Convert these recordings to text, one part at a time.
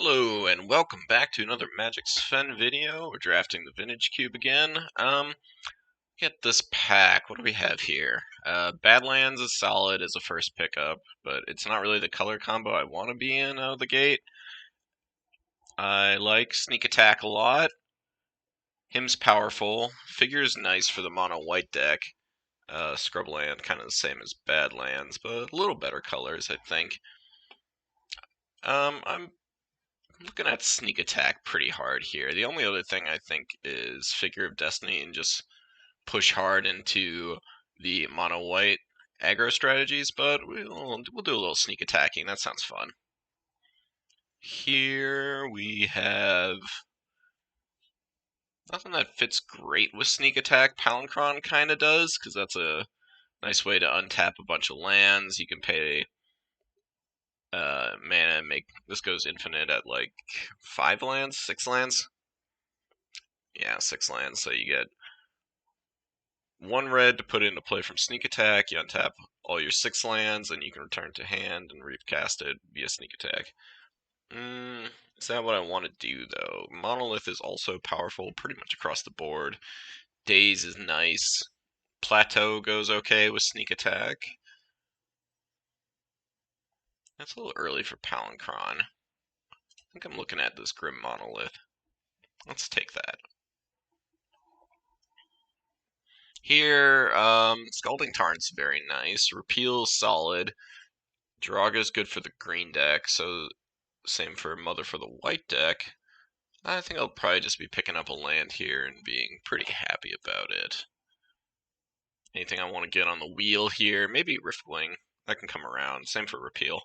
Hello and welcome back to another Magic Sven video. We're drafting the Vintage Cube again. Get this pack. What do we have here? Badlands is solid as a first pickup, but it's not really the color combo I want to be in out of the gate. I like Sneak Attack a lot. Him's powerful. Figure's nice for the mono white deck. Scrubland kind of the same as Badlands, but a little better colors, I think. I'm looking at Sneak Attack pretty hard here. The only other thing I think is Figure of Destiny and just push hard into the mono white aggro strategies, but we'll do a little sneak attacking. That sounds fun. Here we have nothing that fits great with sneak attack. Palancron kind of does, because that's a nice way to untap a bunch of lands. You can pay mana and make this goes infinite at like 5 lands, 6 lands. Yeah, 6 lands. So you get 1 red to put into play from sneak attack. You untap all your 6 lands, and you can return to hand and recast it via sneak attack. Is that what I want to do, though? Monolith is also powerful pretty much across the board. Daze is nice. Plateau goes okay with sneak attack. That's a little early for Palancron. I think I'm looking at this Grim Monolith. Let's take that. Here, Scalding Tarn's very nice. Repeal's solid. Draga's good for the green deck, so same for Mother for the white deck. I think I'll probably just be picking up a land here and being pretty happy about it. Anything I want to get on the wheel here? Maybe Riftwing. That can come around. Same for Repeal.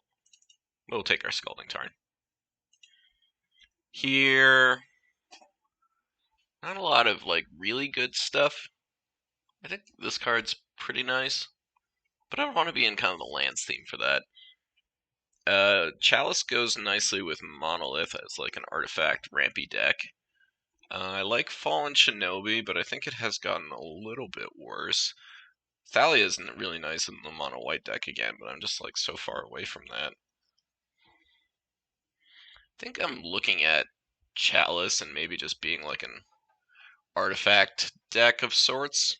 We'll take our Scalding Tarn. Here, not a lot of like really good stuff. I think this card's pretty nice, but I don't want to be in kind of the lands theme for that. Chalice goes nicely with Monolith as like an artifact rampy deck. I like Fallen Shinobi, but I think it has gotten a little bit worse. Thalia isn't really nice in the mono white deck again, but I'm just like so far away from that. I think I'm looking at Chalice and maybe just being like an artifact deck of sorts.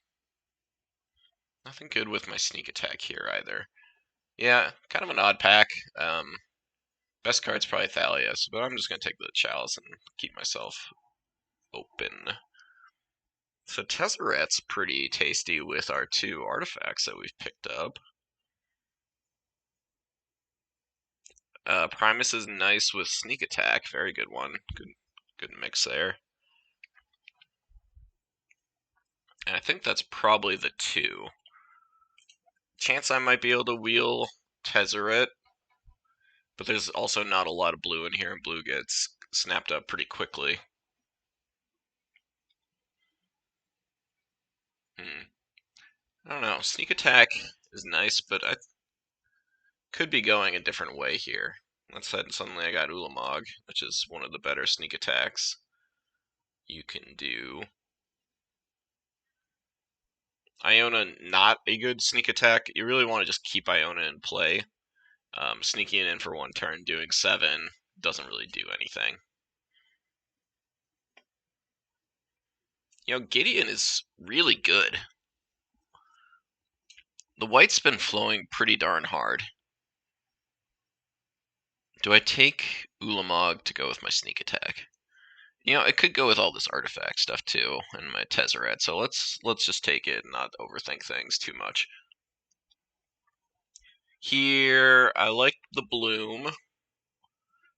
Nothing good with my sneak attack here either. Yeah, kind of an odd pack. Best card's probably Thalia, but I'm just going to take the Chalice and keep myself open. So Tezzeret's pretty tasty with our 2 artifacts that we've picked up. Primus is nice with Sneak Attack, very good one. Good mix there. And I think that's probably the 2. Chance I might be able to wheel Tezzeret, but there's also not a lot of blue in here, and blue gets snapped up pretty quickly. I don't know. Sneak Attack is nice, but I could be going a different way here. Let's say suddenly I got Ulamog, which is one of the better sneak attacks you can do. Iona, not a good sneak attack. You really want to just keep Iona in play. Sneaking in for 1 turn, doing 7, doesn't really do anything. You know, Gideon is really good. The white's been flowing pretty darn hard. Do I take Ulamog to go with my sneak attack? You know, it could go with all this artifact stuff too, and my Tezzeret, so let's just take it and not overthink things too much. Here, I like the Bloom.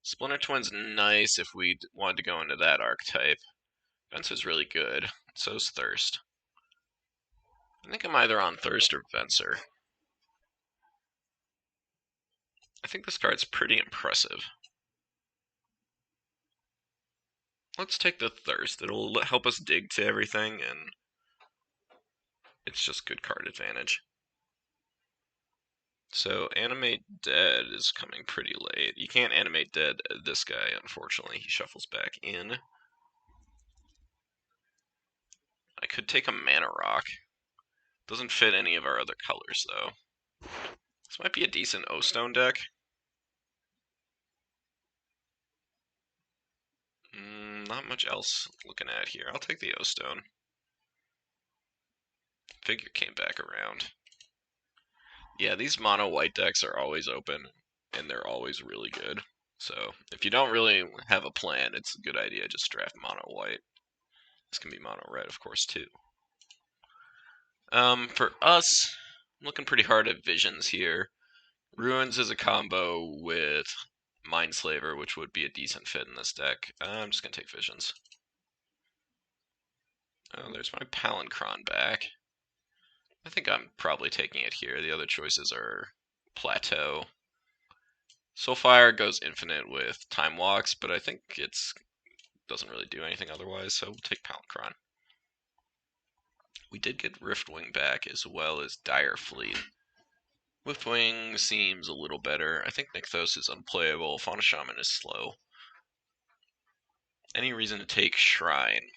Splinter Twin's nice if we wanted to go into that archetype. Venser's really good. So's Thirst. I think I'm either on Thirst or Venser. I think this card's pretty impressive. Let's take the Thirst. It'll help us dig to everything, and it's just good card advantage. So, Animate Dead is coming pretty late. You can't Animate Dead this guy, unfortunately. He shuffles back in. I could take a Mana Rock. Doesn't fit any of our other colors, though. This might be a decent O-Stone deck. not much else looking at here. I'll take the O-Stone. Figure came back around. Yeah, these mono white decks are always open, and they're always really good. So if you don't really have a plan, it's a good idea just draft mono white. This can be mono red, of course, too. For us, I'm looking pretty hard at Visions here. Ruins is a combo with Mindslaver, which would be a decent fit in this deck. I'm just gonna take Visions. Oh, there's my Palancron back. I think I'm probably taking it here. The other choices are Plateau. Soulfire goes infinite with Time Walks, but I think it's doesn't really do anything otherwise, so we'll take Palancron. We did get Riftwing back as well as Dire Fleet. Riftwing seems a little better. I think Nykthos is unplayable. Fauna Shaman is slow. Any reason to take Shrine?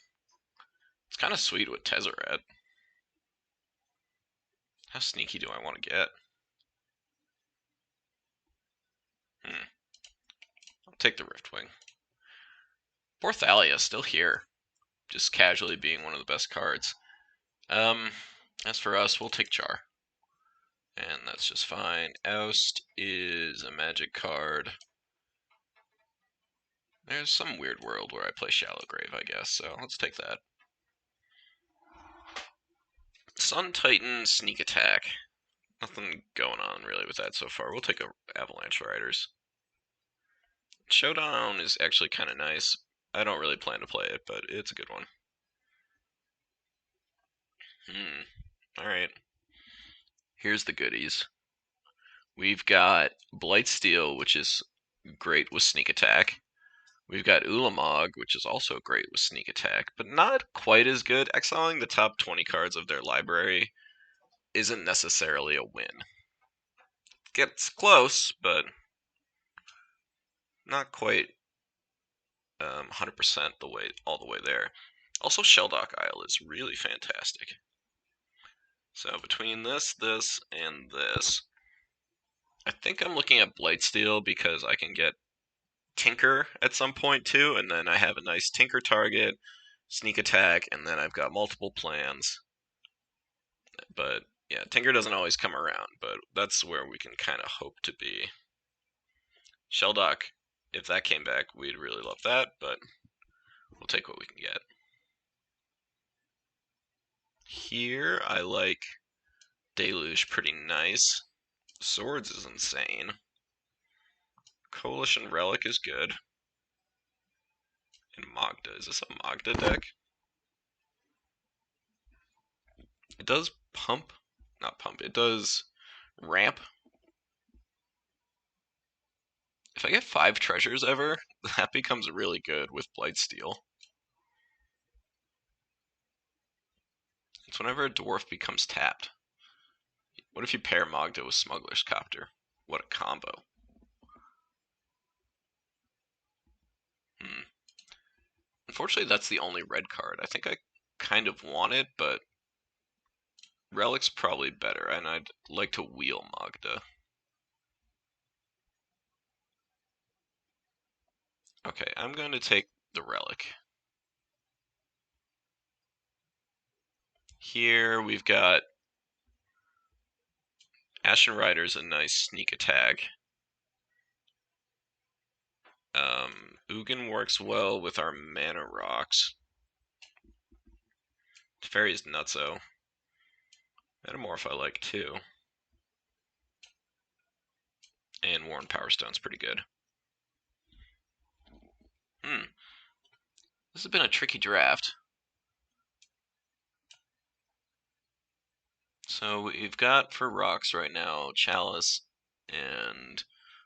It's kind of sweet with Tezzeret. How sneaky do I want to get? I'll take the Riftwing. Poor Thalia, still here. Just casually being one of the best cards. As for us, we'll take Char. And that's just fine. Oust is a magic card. There's some weird world where I play Shallow Grave, I guess, so let's take that. Sun Titan, Sneak Attack. Nothing going on really with that so far. We'll take a Avalanche Riders. Showdown is actually kind of nice. I don't really plan to play it, but it's a good one. Alright. Here's the goodies. We've got Blightsteal, which is great with Sneak Attack. We've got Ulamog, which is also great with Sneak Attack, but not quite as good. Exiling the top 20 cards of their library isn't necessarily a win. Gets close, but not quite 100% all the way there. Also, Shelldock Isle is really fantastic. So between this, and this, I think I'm looking at Blightsteal because I can get Tinker at some point too, and then I have a nice Tinker target, Sneak Attack, and then I've got multiple plans. But yeah, Tinker doesn't always come around, but that's where we can kind of hope to be. Shelldock, if that came back, we'd really love that, but we'll take what we can get. Here, I like Deluge pretty nice. Swords is insane. Coalition Relic is good. And Magda. Is this a Magda deck? It does pump. Not pump. It does ramp. If I get 5 treasures ever, that becomes really good with Blightsteal. It's whenever a dwarf becomes tapped. What if you pair Magda with Smuggler's Copter? What a combo. Unfortunately, that's the only red card. I think I kind of want it, but Relic's probably better, and I'd like to wheel Magda. Okay, I'm going to take the Relic. Here we've got Ashen Rider's a nice sneak attack. Ugin works well with our mana rocks. Fairy's nutso. Metamorph I like too. And Worn Power Stone's pretty good. This has been a tricky draft. So we've got for rocks right now Chalice and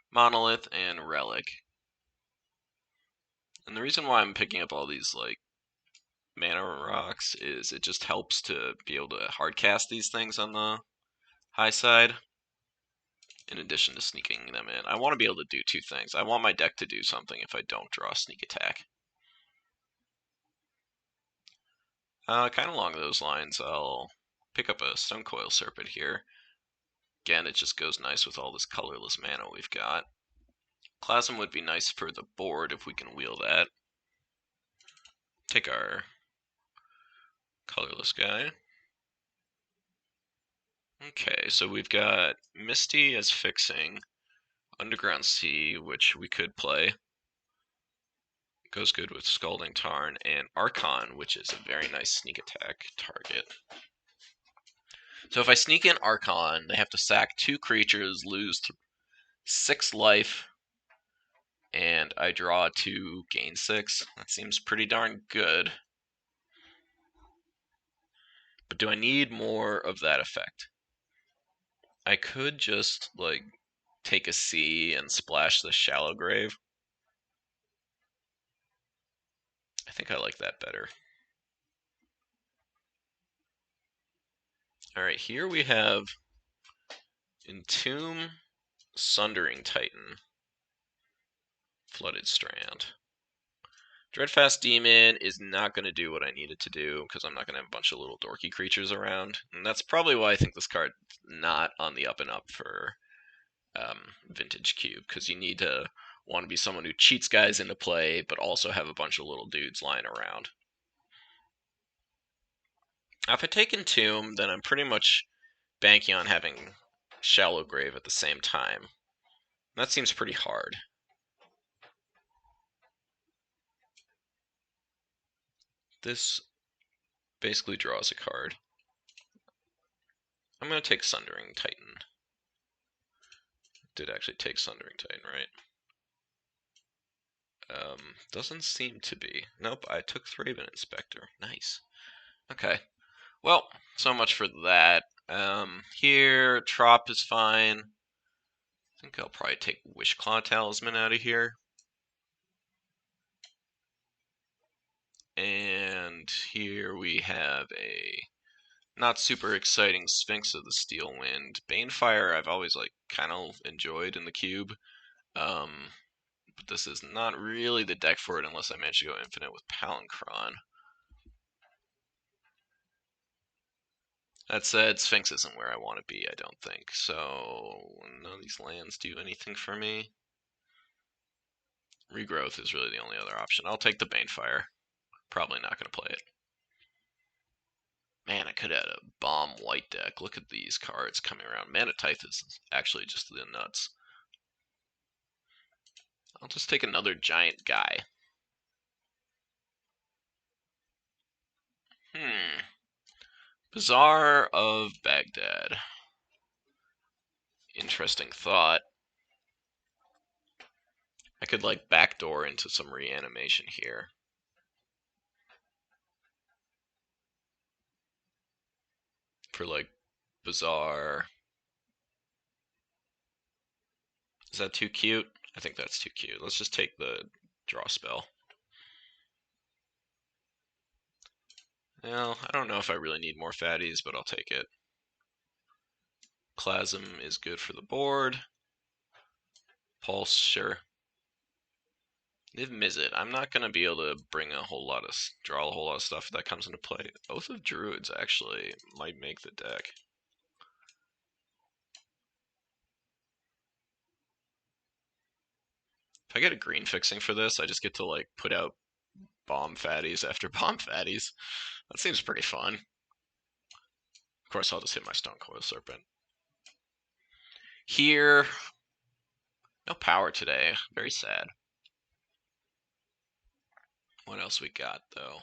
Monolith and Relic. And the reason why I'm picking up all these like mana rocks is it just helps to be able to hardcast these things on the high side in addition to sneaking them in. I want to be able to do 2 things. I want my deck to do something if I don't draw a sneak attack. Kind of along those lines, I'll pick up a Stonecoil Serpent here. Again, it just goes nice with all this colorless mana we've got. Plasm would be nice for the board if we can wheel that. take our colorless guy. Okay, so we've got Misty as fixing, Underground Sea, which we could play. Goes good with Scalding Tarn, and Archon, which is a very nice sneak attack target. So if I sneak in Archon, they have to sack 2 creatures, lose 6 life, and I draw 2, gain 6. That seems pretty darn good. But do I need more of that effect? I could just, like, take a sea and splash the Shallow Grave. I think I like that better. Alright, here we have Entomb, Sundering Titan, Flooded Strand. Dreadfast Demon is not going to do what I need it to do, because I'm not going to have a bunch of little dorky creatures around. And that's probably why I think this card's not on the up and up for Vintage Cube, because you need to want to be someone who cheats guys into play, but also have a bunch of little dudes lying around. Now, if I take Entomb, then I'm pretty much banking on having Shallow Grave at the same time. That seems pretty hard. This basically draws a card. I'm going to take Sundering Titan. Did actually take Sundering Titan, right? Doesn't seem to be. Nope, I took Thraben Inspector. Nice. Okay. Well, so much for that. Here, Trop is fine. I think I'll probably take Wishclaw Talisman out of here. And here we have a not super exciting Sphinx of the Steel Wind. Banefire I've always kind of enjoyed in the cube. But this is not really the deck for it unless I manage to go infinite with Palancron. That said, Sphinx isn't where I want to be, I don't think. So none of these lands do anything for me. Regrowth is really the only other option. I'll take the Banefire. Probably not going to play it. Man, I could have had a bomb white deck. Look at these cards coming around. Mana Tithe is actually just the nuts. I'll just take another giant guy. Bazaar of Baghdad. Interesting thought. I could backdoor into some reanimation here. For Bazaar. Is that too cute? I think that's too cute. Let's just take the draw spell. Well, I don't know if I really need more fatties, but I'll take it. Plasm is good for the board. Pulse, sure. Niv Mizzet. I'm not going to be able to draw a whole lot of stuff that comes into play. Oath of Druids actually might make the deck. If I get a green fixing for this, I just get to put out bomb fatties after bomb fatties. That seems pretty fun. Of course, I'll just hit my Stonecoil Serpent. Here, no power today. Very sad. What else we got, though?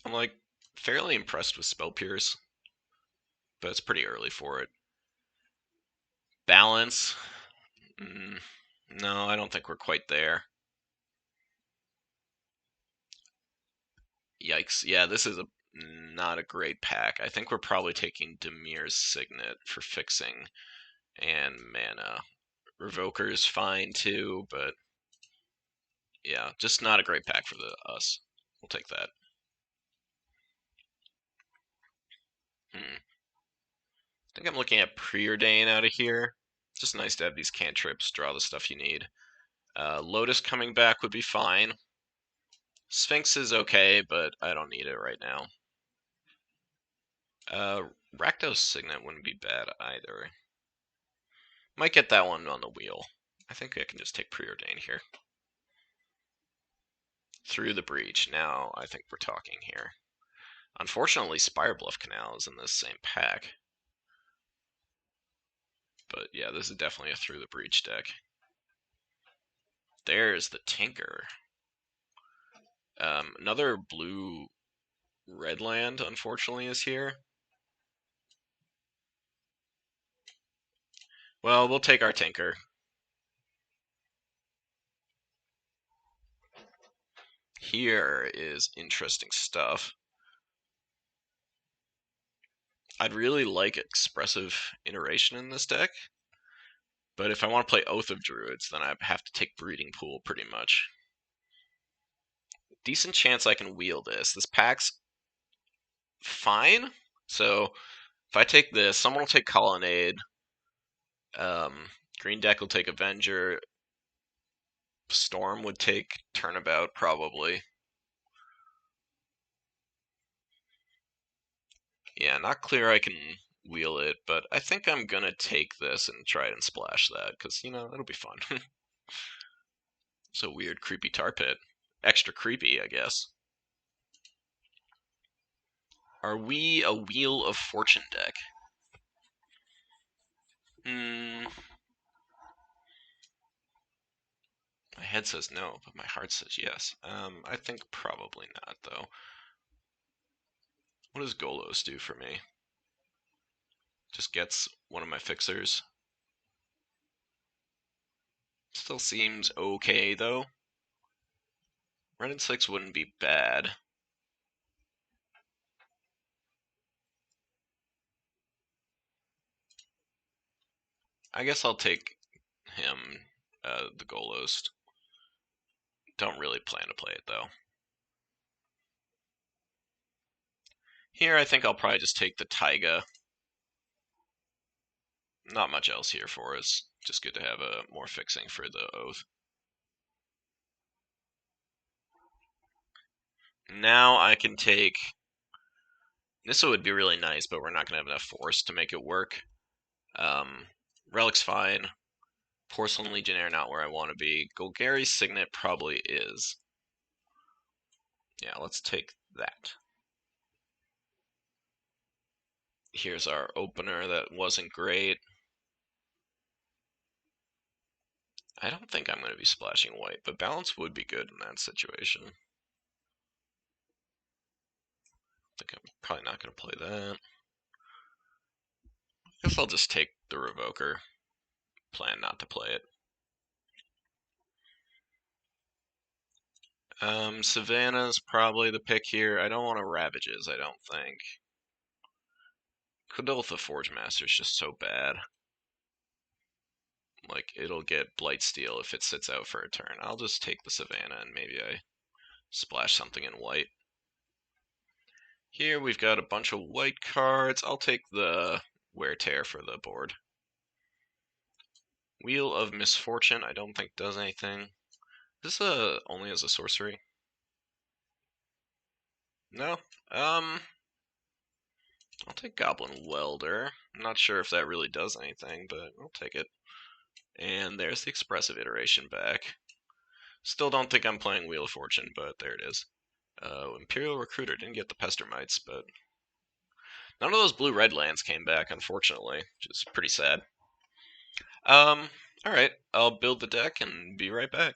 I'm fairly impressed with Spell Pierce, but it's pretty early for it. Balance. No, I don't think we're quite there. Yikes. Yeah, this is not a great pack. I think we're probably taking Demir's Signet for fixing and mana. Revoker is fine too, but yeah, just not a great pack for us. We'll take that. I think I'm looking at Preordain out of here. It's just nice to have these cantrips, draw the stuff you need. Lotus coming back would be fine. Sphinx is okay, but I don't need it right now. Rakdos Signet wouldn't be bad either. Might get that one on the wheel. I think I can just take Preordain here. Through the breach. Now I think we're talking here. Unfortunately, Spirebluff Canal is in this same pack. But yeah, this is definitely a Through the Breach deck. There's the Tinker. Another blue-red land, unfortunately, is here. Well, we'll take our Tinker. Here is interesting stuff. I'd really like expressive iteration in this deck, but if I want to play Oath of Druids, then I have to take Breeding Pool pretty much. Decent chance I can wheel this. This pack's fine. So if I take this, someone will take Colonnade. Green deck will take Avenger. Storm would take Turnabout, probably. Yeah, not clear I can wheel it, but I think I'm gonna take this and try it and splash that, because, you know, it'll be fun. It's a weird, creepy tar pit. Extra creepy, I guess. Are we a Wheel of Fortune deck? My head says no, but my heart says yes. I think probably not, though. What does Golos do for me? Just gets one of my fixers. Still seems okay, though. Red and 6 wouldn't be bad. I guess I'll take him, the Golos. Don't really plan to play it, though. Here, I think I'll probably just take the Taiga. Not much else here for us. Just good to have a more fixing for the Oath. Now I can take... Nissa would be really nice, but we're not going to have enough force to make it work. Relic's fine. Porcelain Legionnaire not where I want to be. Golgari's Signet probably is. Yeah, let's take that. Here's our opener that wasn't great. I don't think I'm going to be splashing white, but balance would be good in that situation. I think I'm probably not going to play that. I guess I'll just take the Revoker. Plan not to play it. Savannah's probably the pick here. I don't want to Ravages, I don't think. Kodoltha Forge Master is just so bad. Like, it'll get Blightsteal if it sits out for a turn. I'll just take the Savannah and maybe I splash something in white. Here we've got a bunch of white cards. I'll take the Wear Tear for the board. Wheel of Misfortune, I don't think does anything. This only as a sorcery? No? I'll take Goblin Welder. I'm not sure if that really does anything, but I'll take it. And there's the expressive iteration back. Still don't think I'm playing Wheel of Fortune, but there it is. Imperial Recruiter, didn't get the Pester Mites, but none of those blue-red lands came back, unfortunately, which is pretty sad. Alright, I'll build the deck and be right back.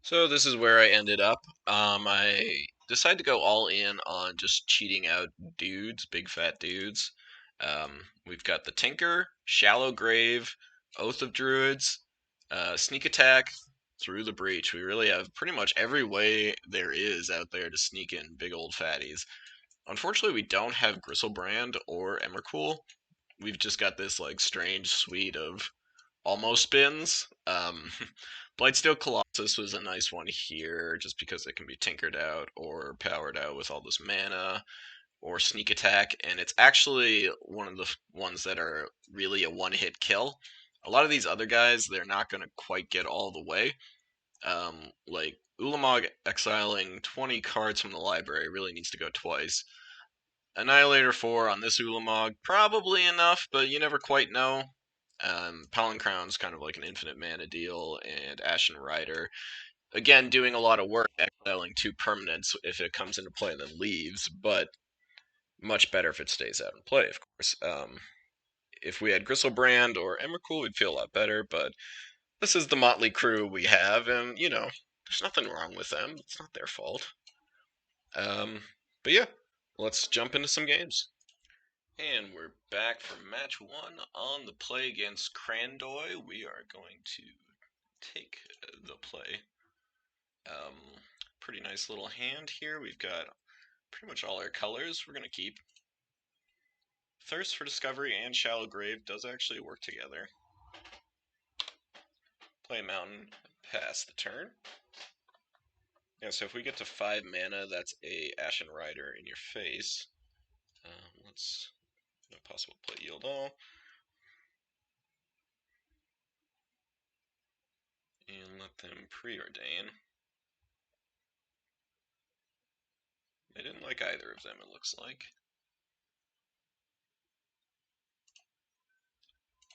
So this is where I ended up. I decided to go all in on just cheating out dudes, big fat dudes. We've got the Tinker, Shallow Grave, Oath of Druids, Sneak Attack, Through the Breach. We really have pretty much every way there is out there to sneak in big old fatties. Unfortunately, we don't have Gristlebrand or Emrakul. We've just got this like strange suite of almost spins. Blightsteel Colossus was a nice one here, just because it can be tinkered out or powered out with all this mana, or Sneak Attack, and it's actually one of the ones that are really a one-hit kill. A lot of these other guys, they're not going to quite get all the way. Like, Ulamog exiling 20 cards from the library really needs to go twice. Annihilator 4 on this Ulamog, probably enough, but you never quite know. Pollen Crown's kind of like an infinite mana deal, and Ashen Rider. again, doing a lot of work exiling 2 permanents if it comes into play and then leaves, but much better if it stays out in play, of course. If we had Gristlebrand or Emrakul, we'd feel a lot better, but this is the motley crew we have, and, there's nothing wrong with them. It's not their fault. But yeah, let's jump into some games. And we're back for match 1 on the play against Crandoy. We are going to take the play. Pretty nice little hand here. We've got pretty much all our colors we're going to keep. Thirst for Discovery and Shallow Grave does actually work together. Play a mountain, pass the turn. Yeah, so if we get to 5 mana, that's a Ashen Rider in your face. Let's no possible play Yield All. And let them preordain. They didn't like either of them, it looks like.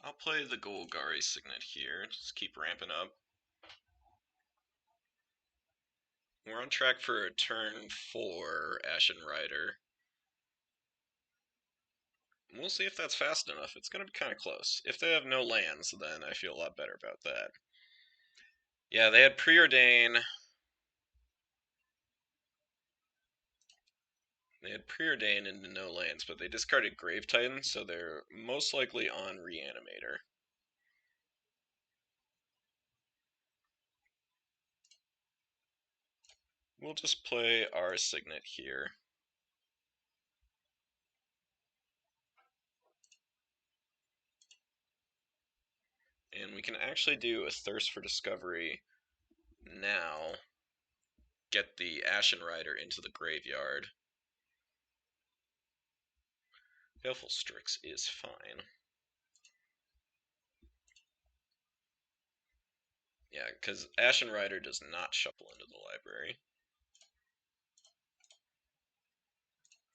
I'll play the Golgari Signet here, just keep ramping up. We're on track for a turn 4 Ashen Rider. We'll see if that's fast enough. It's going to be kind of close. If they have no lands, then I feel a lot better about that. Yeah, they had Preordain. They had Preordain into no lands, but they discarded Grave Titan, so they're most likely on Reanimator. We'll just play our Signet here. And we can actually do a Thirst for Discovery now. Get the Ashen Rider into the graveyard. Baleful Strix is fine. Yeah, because Ashen Rider does not shuffle into the library.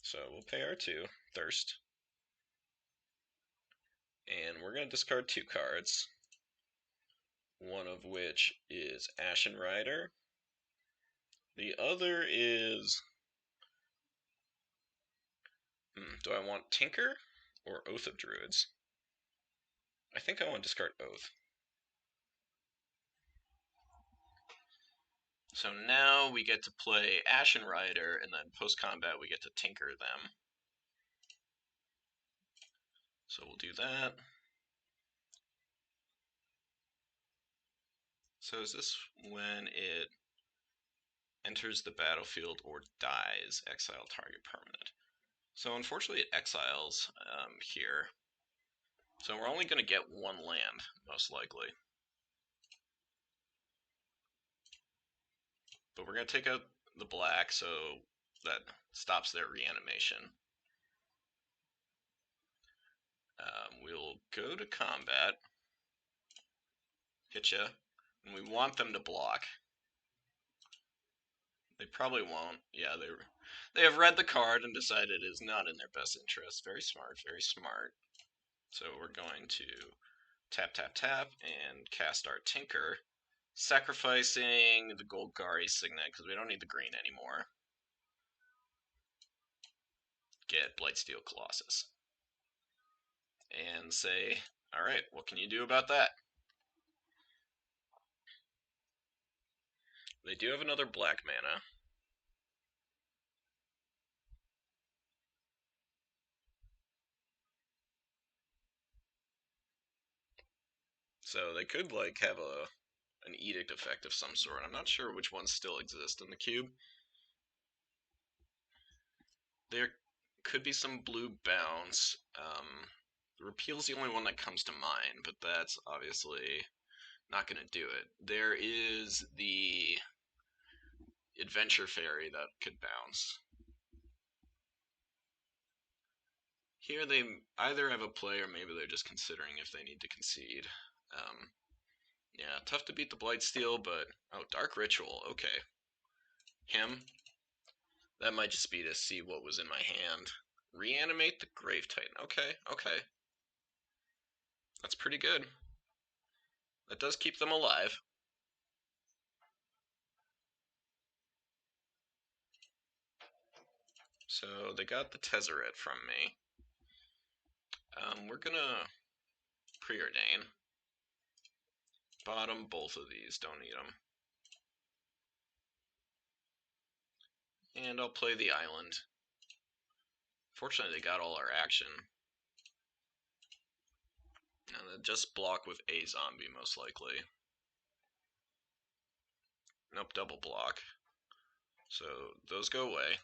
So we'll pay our 2, Thirst. And we're going to discard 2 cards. One of which is Ashen Rider. The other is... do I want Tinker or Oath of Druids? I think I want to discard Oath. So now we get to play Ashen Rider, and then post-combat we get to Tinker them. So we'll do that. So is this when it enters the battlefield or dies, exile target permanent? So unfortunately it exiles here. So we're only going to get 1 land, most likely. But we're going to take out the black, so that stops their reanimation. We'll go to combat, hit ya, and we want them to block. They probably won't. Yeah, they have read the card and decided it is not in their best interest. Very smart, very smart. So we're going to tap, tap, tap, and cast our Tinker, sacrificing the Golgari Signet because we don't need the green anymore. Get Blightsteel Colossus. And say, alright, what can you do about that? They do have another black mana. So they could like have an edict effect of some sort. I'm not sure which ones still exist in the cube. There could be some blue bounce. Repeal's the only one that comes to mind, but that's obviously not going to do it. There is the Adventure Fairy that could bounce. Here they either have a play or maybe they're just considering if they need to concede. Yeah, tough to beat the Blightsteel, but... Oh, Dark Ritual, okay. Him. That might just be to see what was in my hand. Reanimate the Grave Titan. Okay, okay. That's pretty good. That does keep them alive. So they got the Tezzeret from me. We're gonna preordain. Bottom both of these, don't need them. And I'll play the island. Fortunately, they got all our action. And then just block with a zombie, most likely. Nope, double block. So those go away.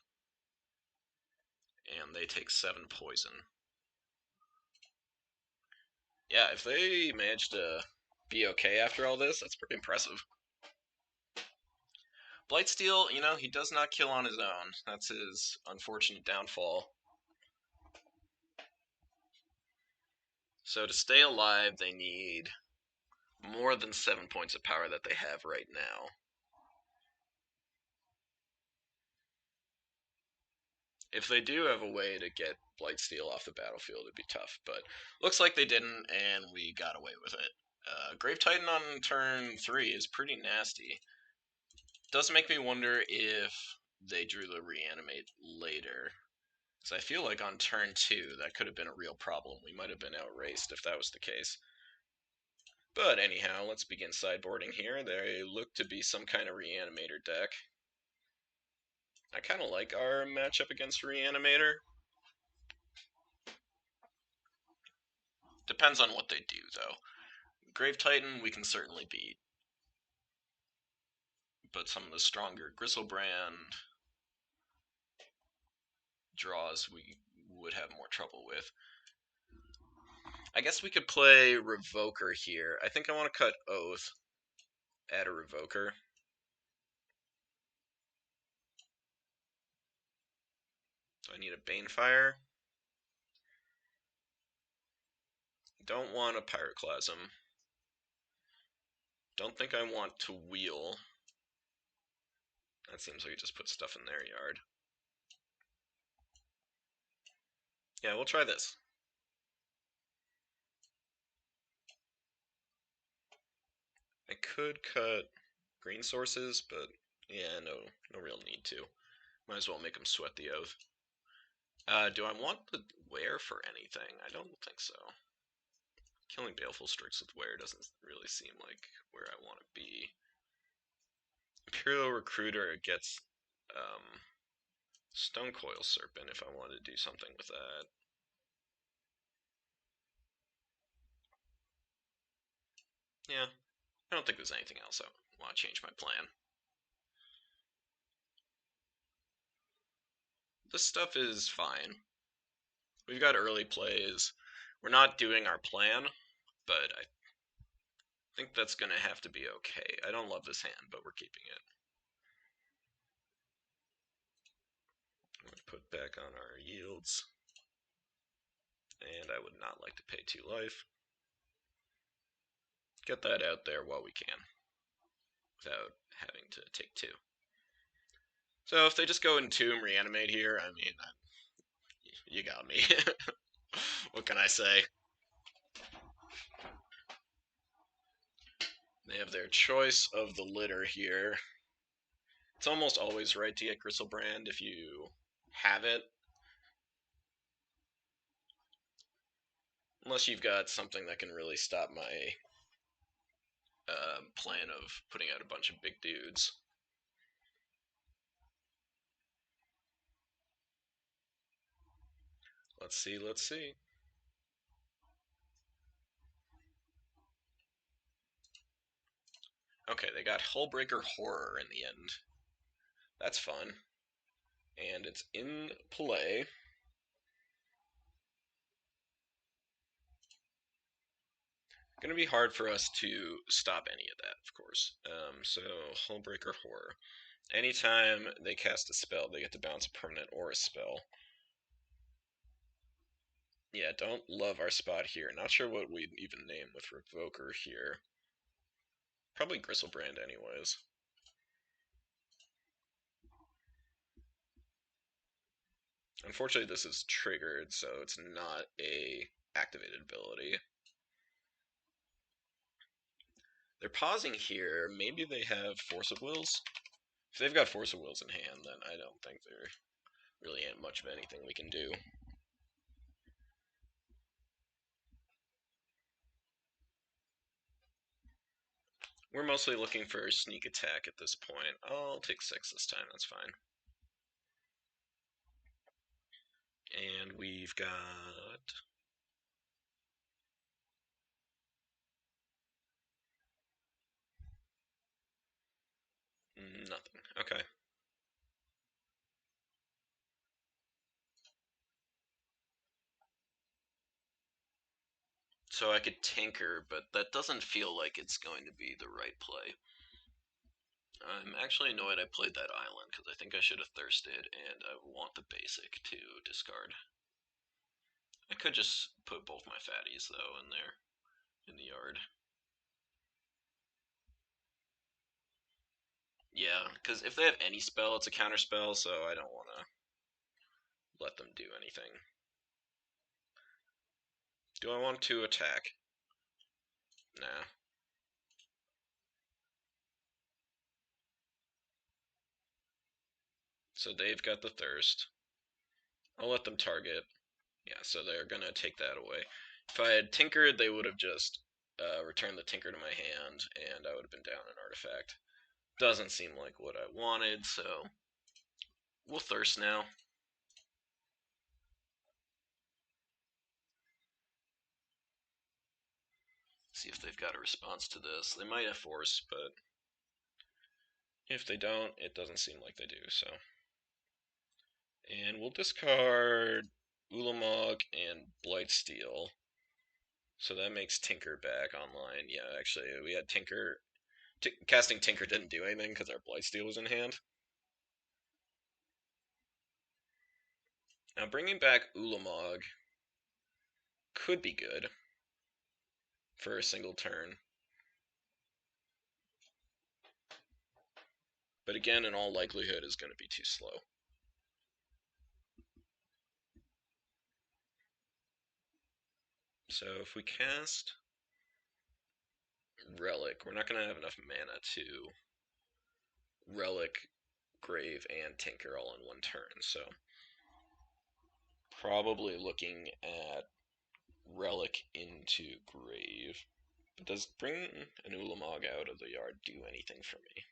And they take 7 poison. Yeah, if they manage to be okay after all this, that's pretty impressive. Blightsteal, you know, he does not kill on his own. That's his unfortunate downfall. So to stay alive, they need more than 7 points of power that they have right now. If they do have a way to get Blightsteal off the battlefield, it'd be tough. But looks like they didn't, and we got away with it. Grave Titan on turn 3 is pretty nasty. Does make me wonder if they drew the reanimate later. So I feel like on turn 2, that could have been a real problem. We might have been outraced if that was the case. But anyhow, let's begin sideboarding here. They look to be some kind of reanimator deck. I kind of like our matchup against reanimator. Depends on what they do, though. Grave Titan, we can certainly beat. But some of the stronger Gristlebrand draws we would have more trouble with. I guess we could play Revoker here. I think I want to cut Oath, add a Revoker. Do I need a Banefire? Don't want a Pyroclasm. Don't think I want to wheel. That seems like it just puts stuff in their yard. Yeah, we'll try this. I could cut green sources, but yeah, no real need to. Might as well make them sweat the Oath. Do I want the Wear for anything? I don't think so. Killing Baleful Strix with Wear doesn't really seem like where I want to be. Imperial Recruiter gets Stonecoil Serpent if I wanted to do something with that. Yeah, I don't think there's anything else I want to change my plan. This stuff is fine. We've got early plays. We're not doing our plan, but I think that's going to have to be okay. I don't love this hand, but we're keeping it. I'm going to put back on our yields. And I would not like to pay 2 life. Get that out there while we can, without having to take 2. So if they just go Entomb, Reanimate here, I mean, you got me. What can I say? They have their choice of the litter here. It's almost always right to get Gristlebrand if you have it. Unless you've got something that can really stop my plan of putting out a bunch of big dudes. Let's see, let's see. Okay, they got Hullbreaker Horror in the end. That's fun. And it's in play. Gonna be hard for us to stop any of that, of course. So, Hullbreaker Horror. Anytime they cast a spell, they get to bounce a permanent or a spell. Yeah, don't love our spot here. Not sure what we'd even name with Revoker here. Probably Gristlebrand anyways. Unfortunately, this is triggered, so it's not a activated ability. They're pausing here. Maybe they have Force of Wills. If they've got Force of Wills in hand, then I don't think they're Really ain't much of anything we can do. We're mostly looking for sneak attack at this point. I'll take 6 this time, that's fine. And we've got... nothing. Okay. So I could tinker, but that doesn't feel like it's going to be the right play. I'm actually annoyed I played that island, because I think I should have thirsted, and I want the basic to discard. I could just put both my fatties, though, in there, in the yard. Yeah, because if they have any spell, it's a counter spell, so I don't want to let them do anything. Do I want to attack? Nah. So they've got the thirst. I'll let them target. Yeah, so they're gonna take that away. If I had tinkered, they would have just returned the tinker to my hand, and I would have been down an artifact. Doesn't seem like what I wanted, so we'll thirst now. See if they've got a response to this. They might have force, but if they don't, it doesn't seem like they do, so. And we'll discard Ulamog and Blightsteal. So that makes Tinker back online. Yeah, actually, we had Tinker. Casting Tinker didn't do anything because our Blightsteal was in hand. Now, bringing back Ulamog could be good for a single turn. But again, in all likelihood, is going to be too slow. So if we cast Relic, we're not going to have enough mana to Relic, Grave, and Tinker all in one turn. So probably looking at Relic into Grave. But does bringing an Ulamog out of the yard do anything for me?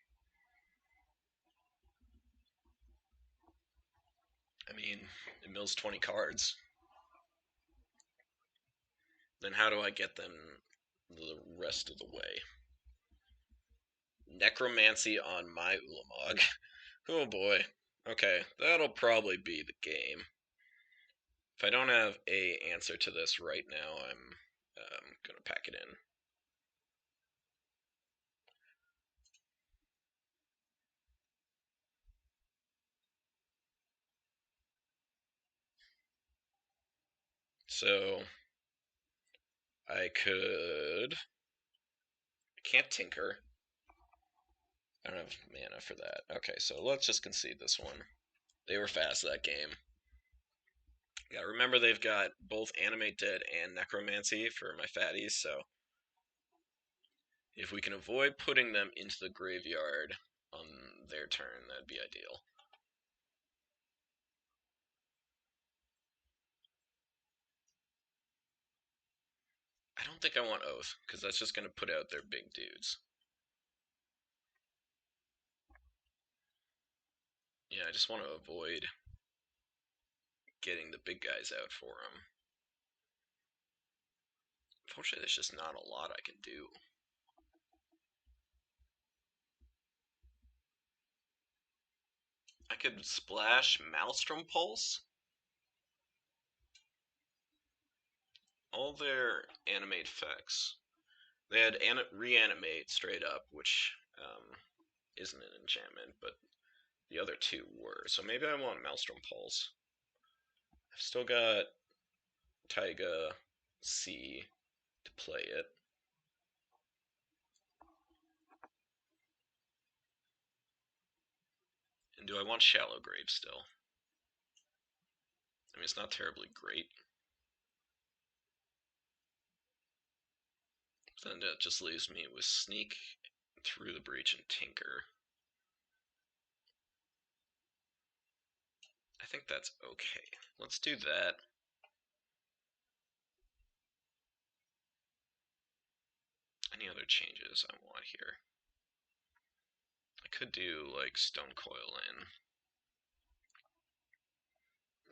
I mean, it mills 20 cards. Then how do I get them the rest of the way? Necromancy on my Ulamog. Oh boy. Okay, that'll probably be the game. If I don't have a answer to this right now, I'm gonna pack it in. So I can't tinker. I don't have mana for that. Okay, so let's just concede this one. They were fast that game. Yeah, remember they've got both Animate Dead and Necromancy for my fatties, so if we can avoid putting them into the graveyard on their turn, that'd be ideal. I don't think I want Oath, because that's just going to put out their big dudes. Yeah, I just want to avoid getting the big guys out for them. Unfortunately, there's just not a lot I can do. I could splash Maelstrom Pulse. All their animate effects. They had reanimate straight up, which isn't an enchantment, but the other two were. So maybe I want Maelstrom Pulse. I've still got Taiga C to play it. And do I want Shallow Grave still? I mean, it's not terribly great. Then that just leaves me with Sneak, Through the Breach, and Tinker. I think that's okay. Let's do that. Any other changes I want here? I could do like Stone Coil in.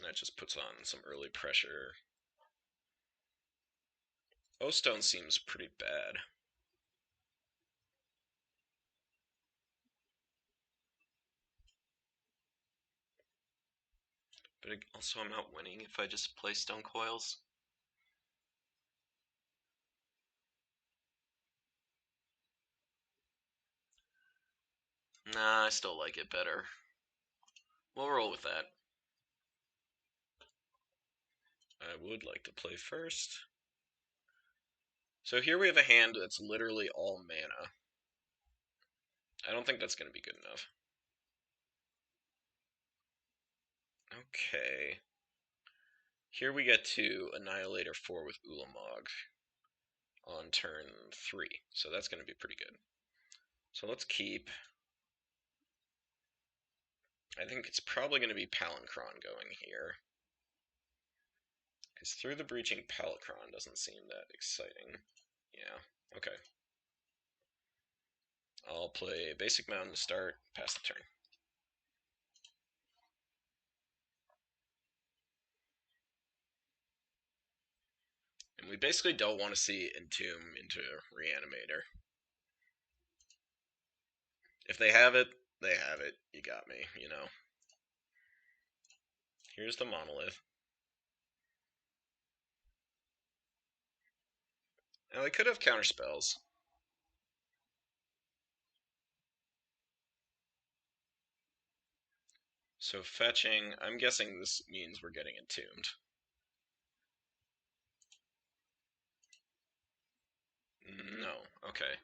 That just puts on some early pressure. O-Stone seems pretty bad. But also I'm not winning if I just play Stone Coils. Nah, I still like it better. We'll roll with that. I would like to play first. So here we have a hand that's literally all mana. I don't think that's going to be good enough. Okay. Here we get to Annihilator 4 with Ulamog on turn 3. So that's going to be pretty good. So let's keep. I think it's probably going to be Palancron going here. Because Through the Breaching Palancron doesn't seem that exciting. Yeah, okay. I'll play Basic Mountain to start, pass the turn. And we basically don't want to see Entomb into Reanimator. If they have it, they have it. You got me, you know. Here's the Monolith. Now, they could have counterspells. So fetching, I'm guessing this means we're getting Entombed. No, okay.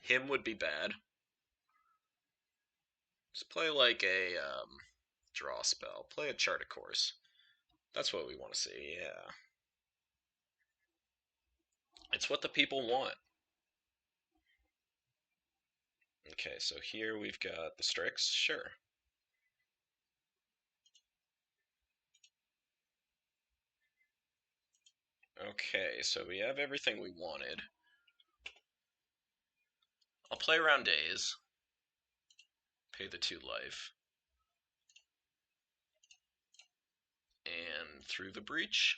Him would be bad. Just play like a draw spell. Play a Chart of Course. That's what we want to see, yeah. It's what the people want. Okay, so here we've got the Strix, sure. Okay, so we have everything we wanted. I'll play around Days. Pay the 2 life. And Through the Breach.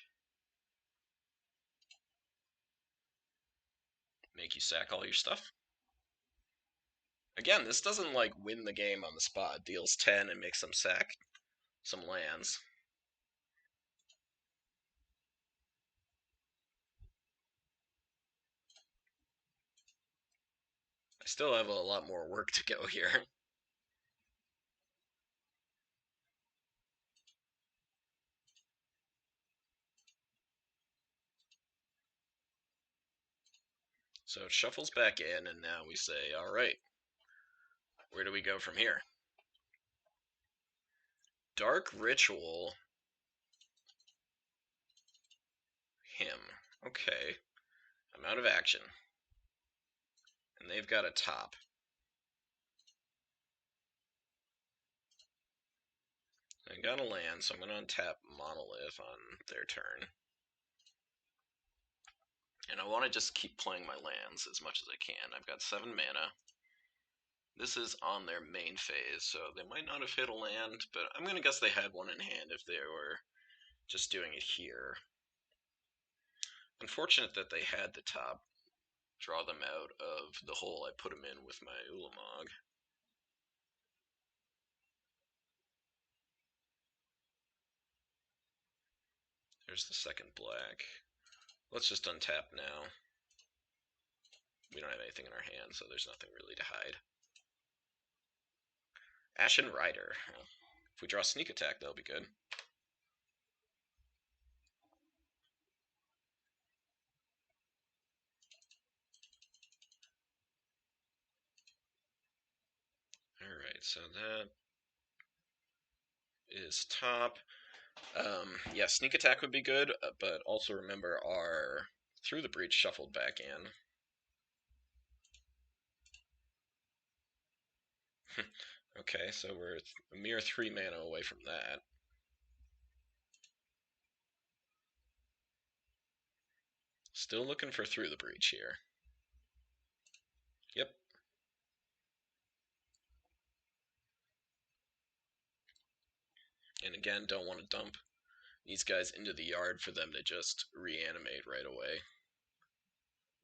Make you sack all your stuff. Again, this doesn't like win the game on the spot. It deals 10 and makes them sack some lands. I still have a lot more work to go here. So it shuffles back in, and now we say, all right, where do we go from here? Dark Ritual. Him. Okay. I'm out of action. And they've got a top. I got a land, so I'm going to untap Monolith on their turn. And I want to just keep playing my lands as much as I can. I've got 7 mana. This is on their main phase, so they might not have hit a land, but I'm going to guess they had one in hand if they were just doing it here. Unfortunate that they had the top. Draw them out of the hole I put them in with my Ulamog. There's the second black. Let's just untap now. We don't have anything in our hand, so there's nothing really to hide. Ashen Rider. If we draw Sneak Attack, that'll be good. Alright, so that is top. Yeah, Sneak Attack would be good, but also remember our Through the Breach shuffled back in. Okay, so we're a mere 3 mana away from that. Still looking for Through the Breach here. Yep. And again, don't want to dump these guys into the yard for them to just reanimate right away.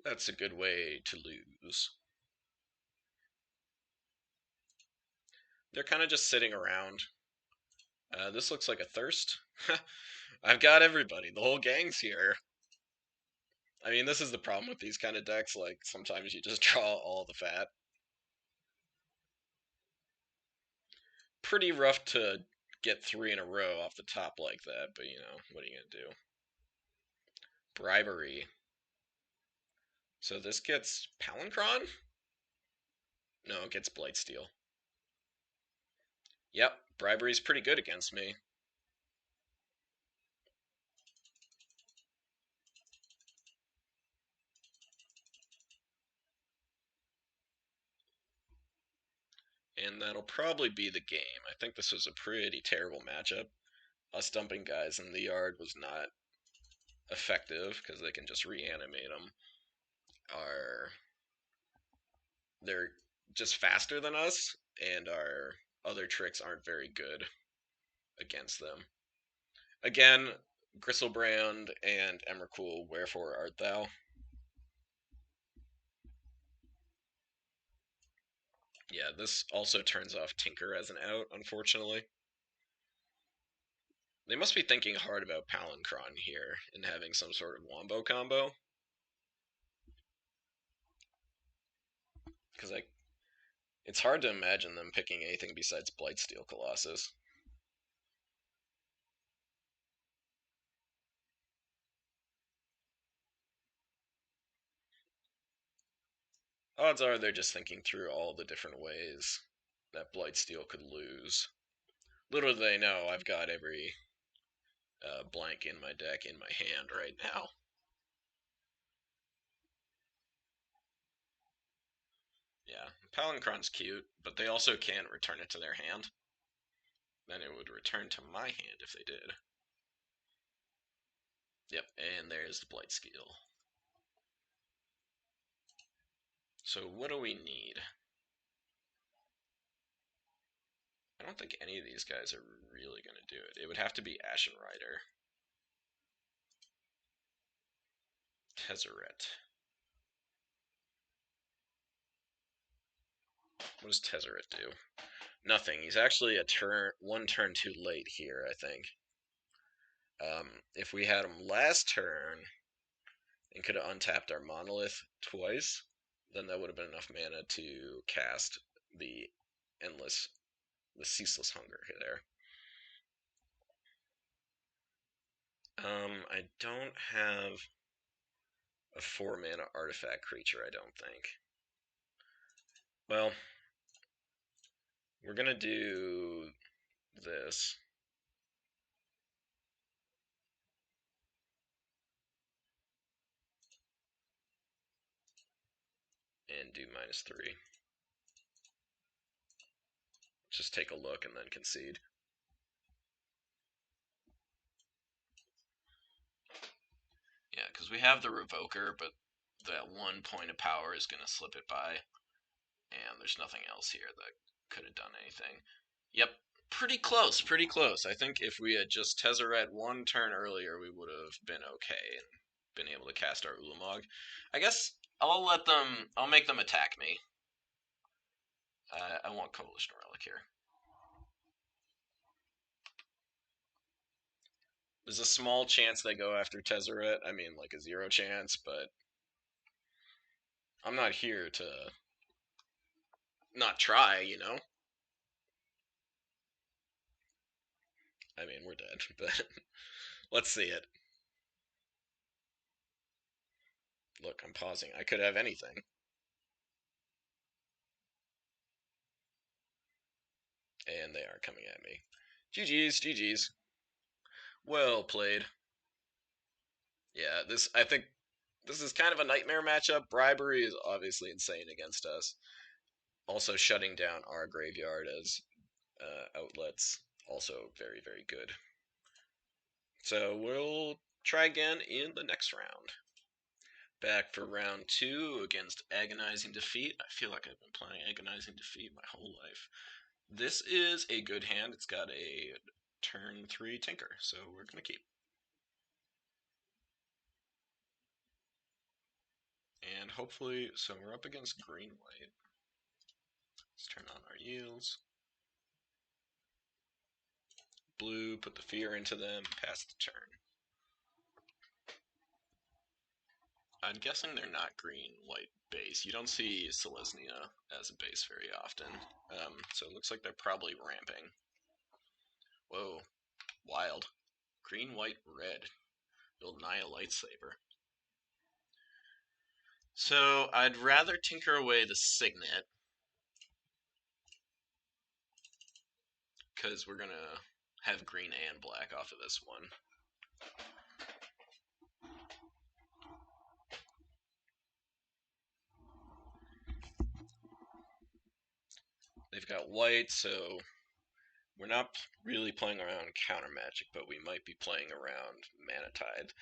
That's a good way to lose. They're kind of just sitting around. This looks like a thirst. I've got everybody. The whole gang's here. I mean, this is the problem with these kind of decks. Like, sometimes you just draw all the fat. Pretty rough to get 3 in a row off the top like that, but you know, what are you gonna do? Bribery. So this gets Palancron? No, it gets Blightsteal. Yep, bribery's pretty good against me. And that'll probably be the game. I think this was a pretty terrible matchup. Us dumping guys in the yard was not effective because they can just reanimate them. They're just faster than us, and our other tricks aren't very good against them. Again, Gristlebrand and Emrakul, wherefore art thou? Yeah, this also turns off Tinker as an out, unfortunately. They must be thinking hard about Palancron here and having some sort of Wombo combo. Because it's hard to imagine them picking anything besides Blightsteel Colossus. Odds are they're just thinking through all the different ways that Blightsteel could lose. Little do they know, I've got every blank in my deck in my hand right now. Yeah, Palancron's cute, but they also can't return it to their hand. Then it would return to my hand if they did. Yep, and there's the Blightsteel. So what do we need? I don't think any of these guys are really going to do it. It would have to be Ashen Rider. Tezzeret. What does Tezzeret do? Nothing. He's actually one turn too late here, I think. If we had him last turn and could have untapped our Monolith twice, then that would have been enough mana to cast the Ceaseless Hunger there. I don't have a 4-mana artifact creature, I don't think. Well, we're gonna do this. And do -3. Just take a look and then concede. Yeah, because we have the Revoker, but that 1 point of power is going to slip it by. And there's nothing else here that could have done anything. Yep, pretty close, pretty close. I think if we had just Tezzeret 1 turn earlier, we would have been okay and been able to cast our Ulamog. I guess I'll make them attack me. I want Coalition Relic here. There's a small chance they go after Tezzeret. I mean, like a 0 chance, but I'm not here to not try, you know? I mean, we're dead, but let's see it. Look, I'm pausing. I could have anything. And they are coming at me. GG's, GG's. Well played. Yeah, I think this is kind of a nightmare matchup. Bribery is obviously insane against us. Also, shutting down our graveyard as outlets, also very, very good. So we'll try again in the next round. Back for round 2 against Agonizing Defeat. I feel like I've been playing Agonizing Defeat my whole life. This is a good hand. It's got a turn 3 Tinker, so we're going to keep. And hopefully, so we're up against green-white. Let's turn on our yields. Blue, put the fear into them, pass the turn. I'm guessing they're not green-white base. You don't see Selesnya as a base very often. So it looks like they're probably ramping. Whoa, wild. Green, white, red. Build Naya Lightsaber. So I'd rather tinker away the Signet, because we're going to have green and black off of this one. They've got white, so we're not really playing around counter magic, but we might be playing around Mana Tide.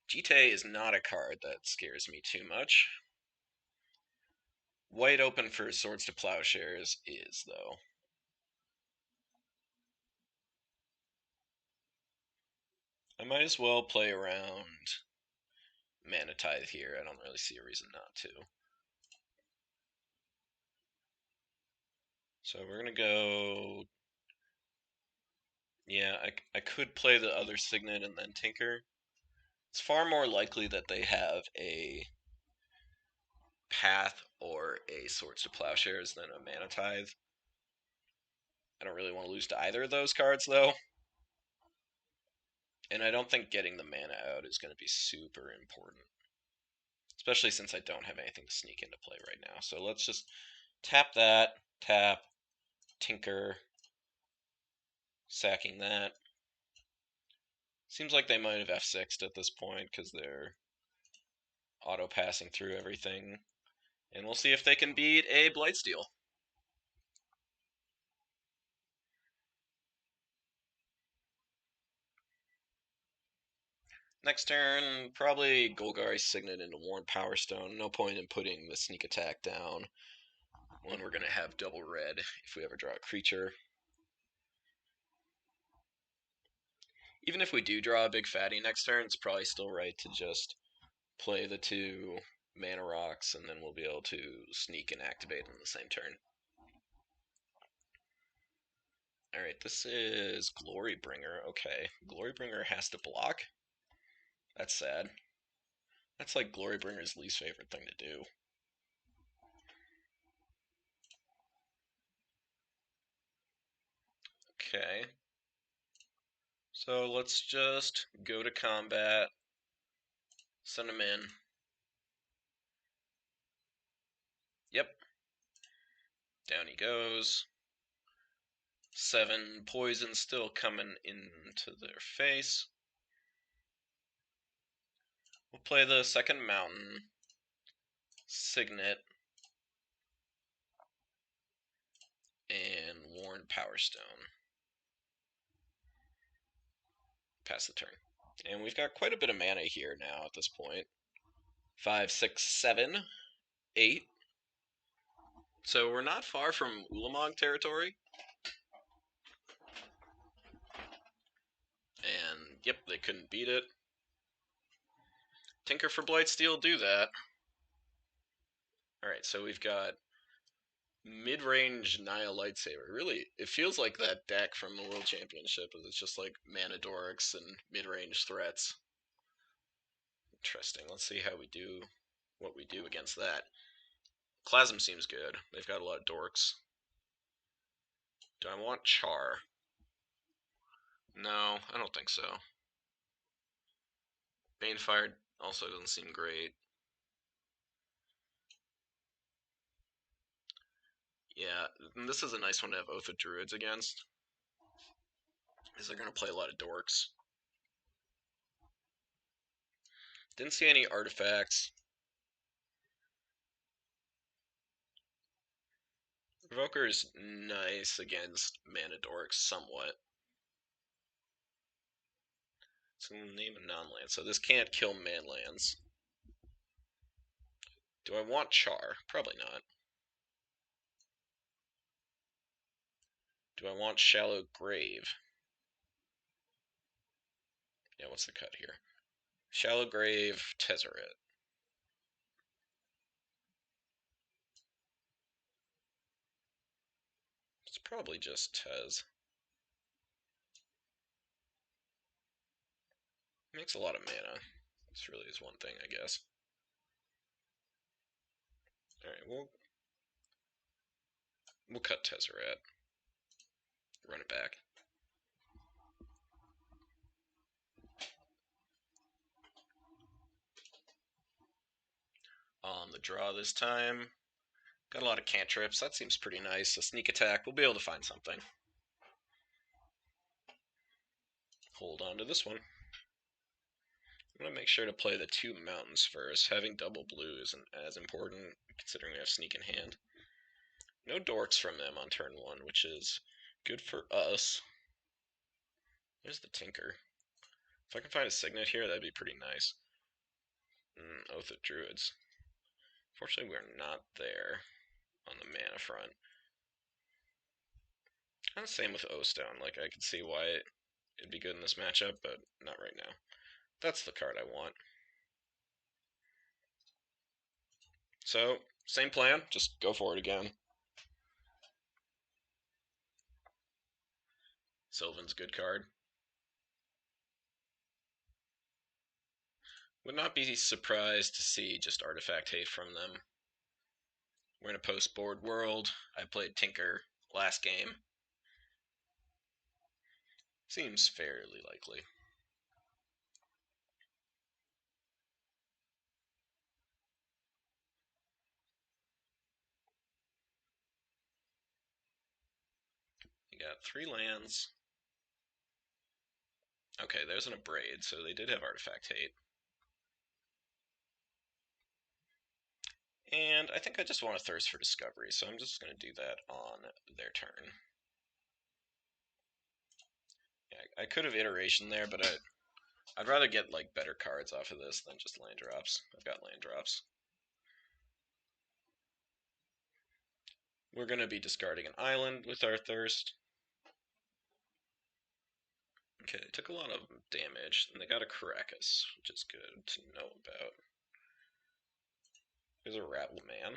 Jite is not a card that scares me too much. White open for Swords to Plowshares is, though. I might as well play around Mana Tithe here. I don't really see a reason not to. So we're going to go... Yeah, I could play the other Signet and then Tinker. It's far more likely that they have a Path or a Swords to Plowshares than a Mana Tithe. I don't really want to lose to either of those cards, though. And I don't think getting the mana out is going to be super important. Especially since I don't have anything to sneak into play right now. So let's just tap that, tap, Tinker, sacking that. Seems like they might have F6'd at this point because they're auto-passing through everything. And we'll see if they can beat a Blightsteal. Next turn, probably Golgari Signet into Worn Power Stone. No point in putting the sneak attack down when we're going to have double red if we ever draw a creature. Even if we do draw a big fatty next turn, it's probably still right to just play the 2 mana rocks, and then we'll be able to sneak and activate on the same turn. Alright, this is Glorybringer. Okay, Glorybringer has to block? That's sad. That's like Glorybringer's least favorite thing to do. Okay. So let's just go to combat. Send him in. Yep. Down he goes. 7 poison still coming into their face. We'll play the second mountain. Signet. And Worn Power Stone. Pass the turn. And we've got quite a bit of mana here now at this point. 5, 6, 7, 8. So we're not far from Ulamog territory. And, yep, they couldn't beat it. Tinker for Blightsteel, do that. Alright, so we've got mid-range Naya Lightsaber. Really, it feels like that deck from the World Championship. It's just like mana dorks and mid-range threats. Interesting. Let's see how we do, what we do against that. Klasm seems good. They've got a lot of dorks. Do I want Char? No, I don't think so. Banefire also doesn't seem great. Yeah, this is a nice one to have Oath of Druids against, because they're going to play a lot of dorks. Didn't see any artifacts. Provoker is nice against mana dorks, somewhat. So name a non-land. So this can't kill man lands. Do I want Char? Probably not. Do I want Shallow Grave? Yeah, what's the cut here? Shallow Grave, Tezzeret. It's probably just Tez. Makes a lot of mana. This really is one thing, I guess. Alright, we'll cut Tezzeret. Run it back. On the draw this time. Got a lot of cantrips. That seems pretty nice. A sneak attack. We'll be able to find something. Hold on to this one. I'm going to make sure to play the 2 mountains first. Having double blue isn't as important, considering we have sneak in hand. No dorks from them on turn 1, which is good for us. There's the Tinker. If I can find a Signet here, that'd be pretty nice. Oath of Druids. Fortunately, we're not there on the mana front. Kind of same with O-Stone. Like, I could see why it'd be good in this matchup, but not right now. That's the card I want. So, same plan, just go for it again. Sylvan's a good card. Would not be surprised to see just Artifact Hate from them. We're in a post-board world. I played Tinker last game. Seems fairly likely. You got 3 lands. Okay, there's an Abrade, so they did have Artifact Hate. And I think I just want to Thirst for Discovery, so I'm just going to do that on their turn. Yeah, I could have Iteration there, but I'd rather get like better cards off of this than just land drops. I've got land drops. We're going to be discarding an island with our Thirst. Okay, they took a lot of damage, and they got a Caracas, which is good to know about. There's a Rattle Man.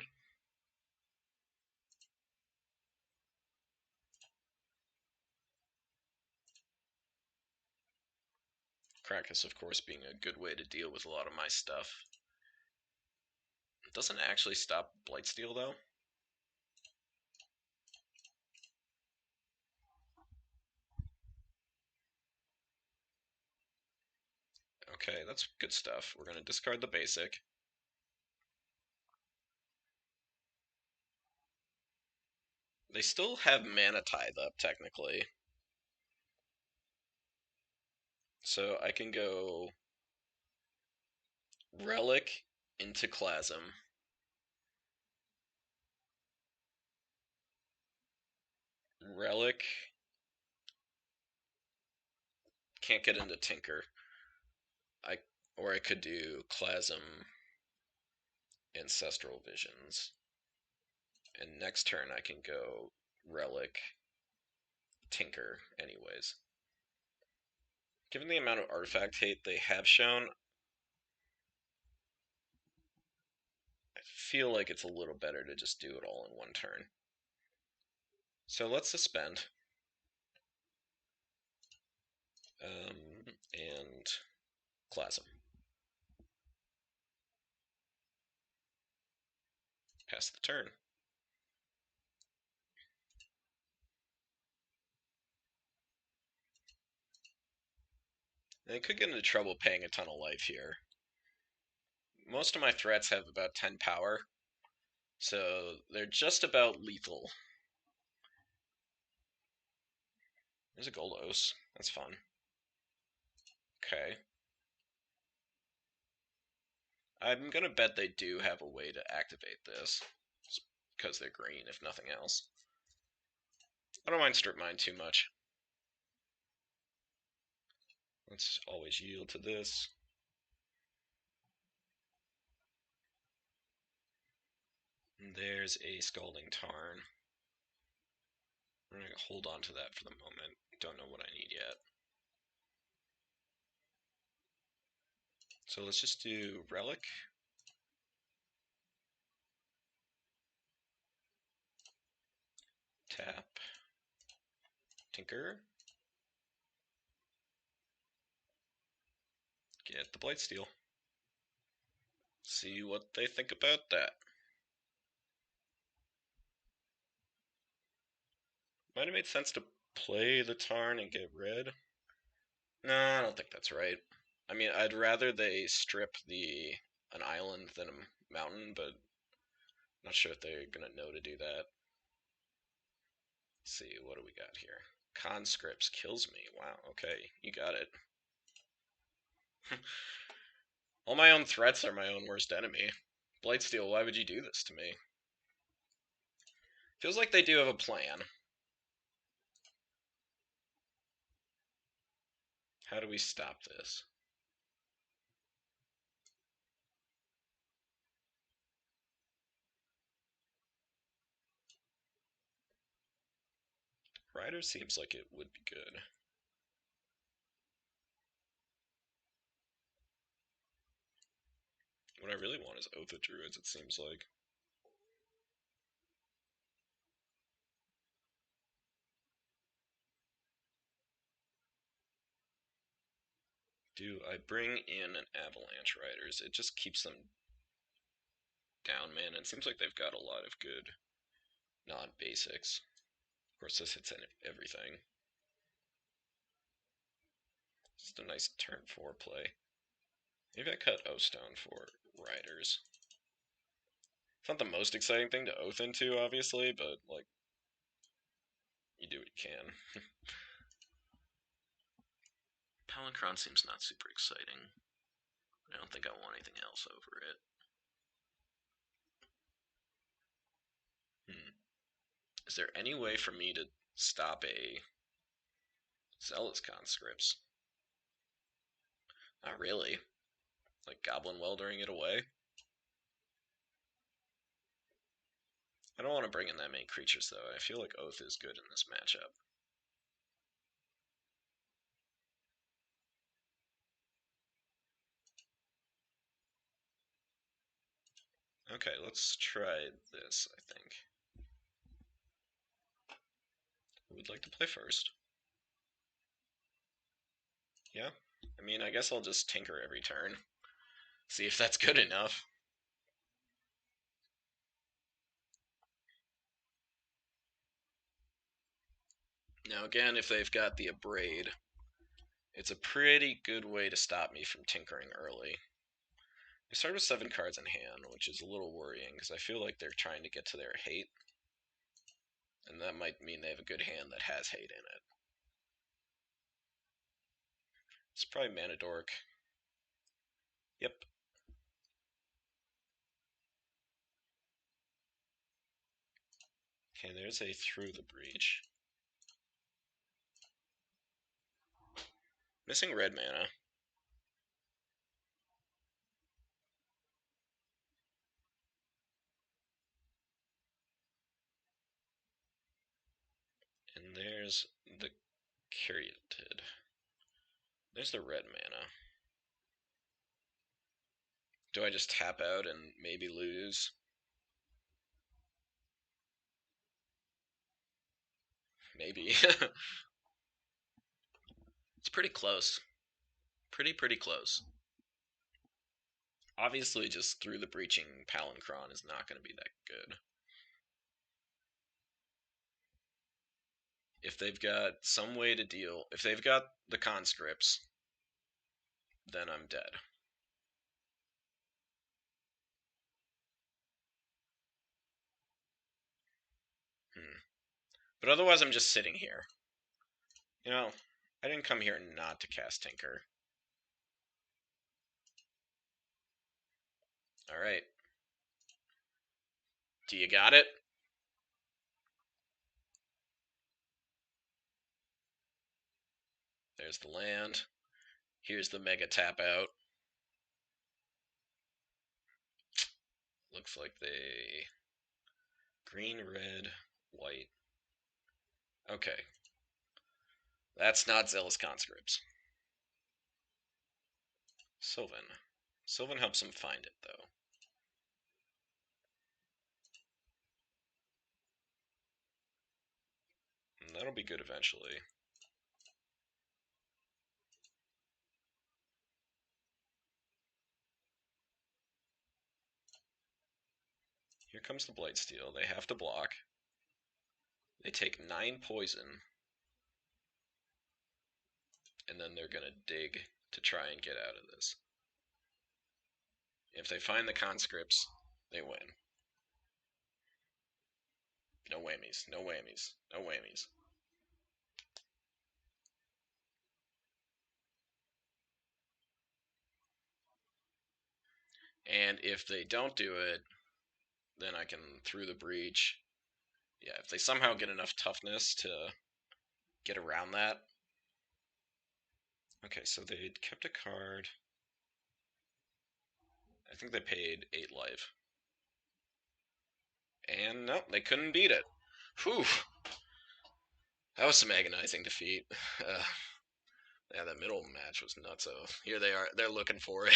Caracas, of course, being a good way to deal with a lot of my stuff. It doesn't actually stop Blightsteal, though. Okay, that's good stuff. We're going to discard the basic. They still have Mana Tithe up, technically. So I can go Relic into Clasm. Relic. Can't get into Tinker. Or I could do Clasm, Ancestral Visions. And next turn I can go Relic, Tinker, anyways. Given the amount of Artifact Hate they have shown, I feel like it's a little better to just do it all in one turn. So let's suspend. And Clasm. Pass the turn. And I could get into trouble paying a ton of life here. Most of my threats have about 10 power, so they're just about lethal. There's a Goldos. That's fun. Okay. I'm gonna bet they do have a way to activate this, because they're green, if nothing else. I don't mind strip mine too much. Let's always yield to this. And there's a Scalding Tarn. We're going to hold on to that for the moment. Don't know what I need yet. So let's just do Relic. Tap. Tinker. Get the Blightsteal. See what they think about that. Might have made sense to play the Tarn and get red. No, I don't think that's right. I mean, I'd rather they strip an island than a mountain, but not sure if they're gonna know to do that. Let's see, what do we got here? Conscripts kills me. Wow, okay, you got it. All my own threats are my own worst enemy. Blightsteal, why would you do this to me? Feels like they do have a plan. How do we stop this? Rider seems like it would be good. What I really want is Oath of Druids, it seems like. Do I bring in an Avalanche Riders? It just keeps them down, man. It seems like they've got a lot of good non-basics. Of course, this hits everything. Just a nice turn 4 play. Maybe I cut O-Stone for Riders. It's not the most exciting thing to Oath into, obviously, but, like, you do what you can. Palinchron seems not super exciting. I don't think I want anything else over it. Is there any way for me to stop a Zealous Conscripts? Not really. Like Goblin Weldering it away? I don't want to bring in that many creatures, though. I feel like Oath is good in this matchup. Okay, let's try this, I think. Who would like to play first? Yeah? I mean, I guess I'll just tinker every turn. See if that's good enough. Now again, if they've got the Abrade, it's a pretty good way to stop me from tinkering early. I start with 7 cards in hand, which is a little worrying, because I feel like they're trying to get to their hate. And that might mean they have a good hand that has hate in it. It's probably Mana Dork. Yep. Okay, there's a Through the Breach. Missing red mana. And there's the Caryatid. There's the red mana. Do I just tap out and maybe lose? Maybe. It's pretty close. Pretty close. Obviously, just Through the Breaching Palinchron is not going to be that good. If they've got some way to deal, if they've got the conscripts, then I'm dead. But otherwise, I'm just sitting here. You know, I didn't come here not to cast Tinker. Alright. Do you got it? there's the land. Here's the mega tap out. Looks like they... green, red, white. Okay. That's not Zealous Conscripts. Sylvan. Sylvan helps him find it, though. And that'll be good eventually. Here comes the Blightsteal. They have to block. They take 9 poison. And then they're going to dig to try and get out of this. If they find the conscripts, they win. No whammies, no whammies, no whammies. And if they don't do it, then I can through the breach. Yeah, if they somehow get enough toughness to get around that. Okay, so they kept a card. I think they paid 8 life. And no, they couldn't beat it. Whew. That was some agonizing defeat. Yeah, that middle match was nuts. So here they are. They're looking for it.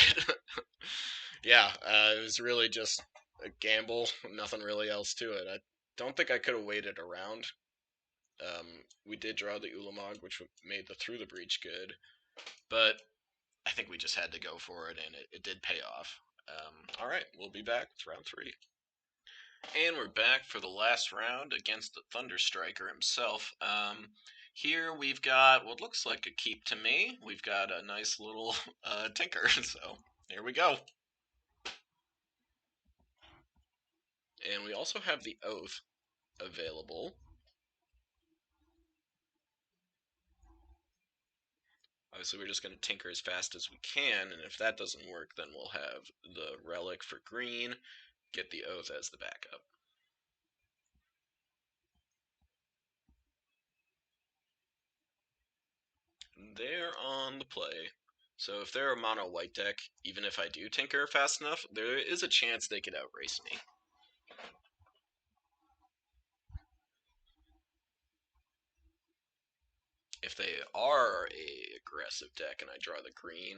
Yeah, it was really just a gamble. Nothing really else to it. I don't think I could have waited around. We did draw the Ulamog, which made the Through the Breach good. But I think we just had to go for it, and it did pay off. All right, we'll be back with round 3. And we're back for the last round against the Thunder Striker himself. Here we've got what looks like a keep to me. We've got a nice little tinker, so here we go. And we also have the Oath available. Obviously, we're just going to tinker as fast as we can, and if that doesn't work, then we'll have the Relic for green, get the Oath as the backup. They're on the play. So if they're a mono white deck, even if I do tinker fast enough, there is a chance they could outrace me. If they are a aggressive deck and I draw the green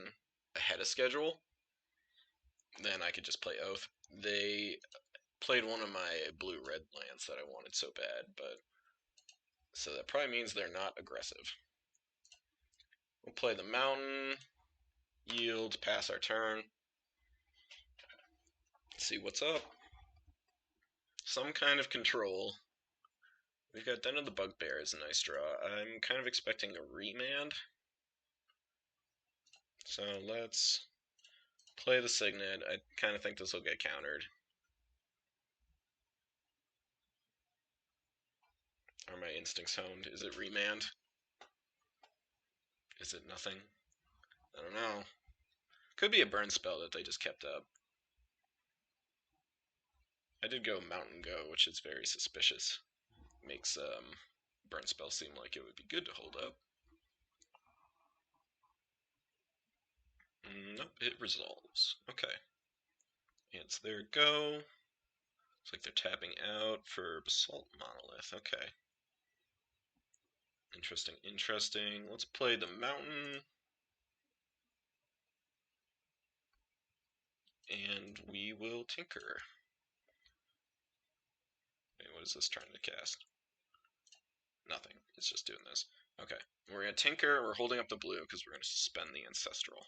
ahead of schedule, then I could just play Oath. They played one of my blue-red lands that I wanted so bad, but so that probably means they're not aggressive. We'll play the mountain, yield, pass our turn. See what's up. Some kind of control. We've got Den of the Bugbear as a nice draw. I'm kind of expecting a remand. So let's play the Signet. I kind of think this will get countered. Are my instincts honed? Is it remand? Is it nothing? I don't know. Could be a burn spell that they just kept up. I did go Mountain Go, which is very suspicious. Makes burn spell seem like it would be good to hold up. Nope, it resolves. Okay. It's their go. Looks like they're tapping out for Basalt Monolith. Okay. Interesting, interesting. Let's play the mountain. And we will tinker. Wait, what is this trying to cast? Nothing. It's just doing this. Okay. We're going to tinker. We're holding up the blue because we're going to suspend the Ancestral.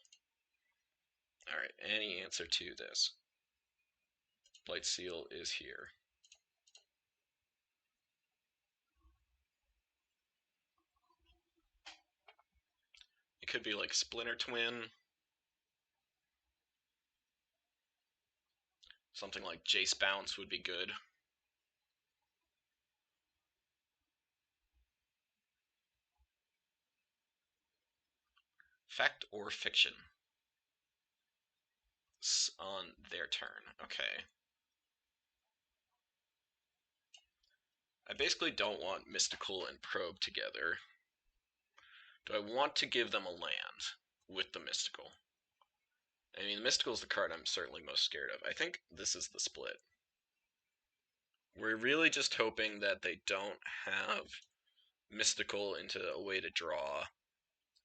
Alright, any answer to this? Blightsteel is here. It could be like Splinter Twin. Something like Jace Bounce would be good. Fact or fiction? On their turn. Okay. I basically don't want Mystical and Probe together. Do I want to give them a land with the Mystical? I mean, the Mystical is the card I'm certainly most scared of. I think this is the split. We're really just hoping that they don't have Mystical into a way to draw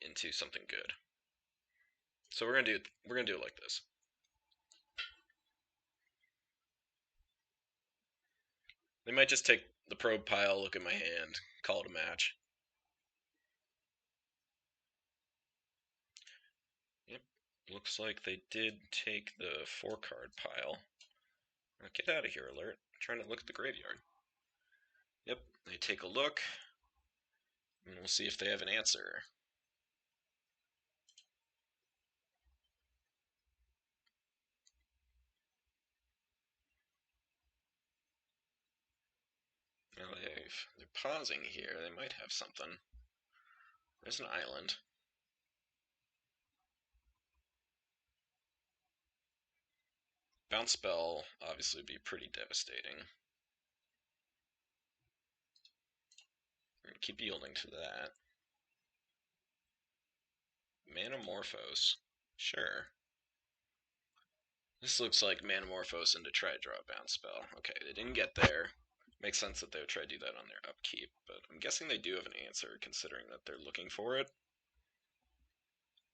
into something good. So we're gonna do it like this. They might just take the probe pile, look at my hand, call it a match. Yep, looks like they did take the 4-card pile. Now get out of here, alert. I'm trying to look at the graveyard. Yep, they take a look, and we'll see if they have an answer. Now they're pausing here. They might have something. There's an island. Bounce spell obviously would be pretty devastating. We're gonna keep yielding to that. Manamorphose. Sure. This looks like Manamorphose and to try to draw a bounce spell. Okay, they didn't get there. Makes sense that they would try to do that on their upkeep, but I'm guessing they do have an answer considering that they're looking for it.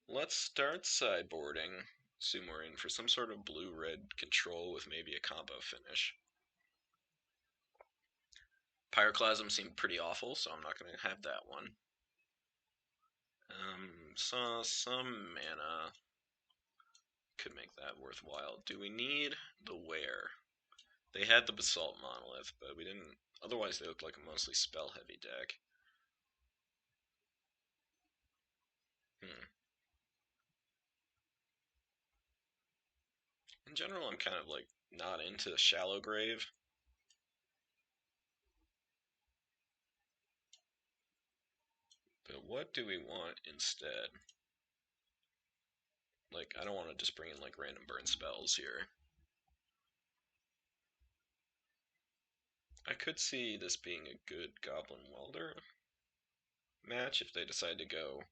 Let's start sideboarding. Assume we're in for some sort of blue-red control with maybe a combo finish. Pyroclasm seemed pretty awful, so I'm not going to have that one. Saw some mana could make that worthwhile. Do we need the where? They had the Basalt Monolith, but we didn't. Otherwise, they look like a mostly spell-heavy deck. In general, I'm kind of like not into Shallow Grave. But what do we want instead? Like, I don't want to just bring in like random burn spells here. I could see this being a good Goblin Welder match if they decide to go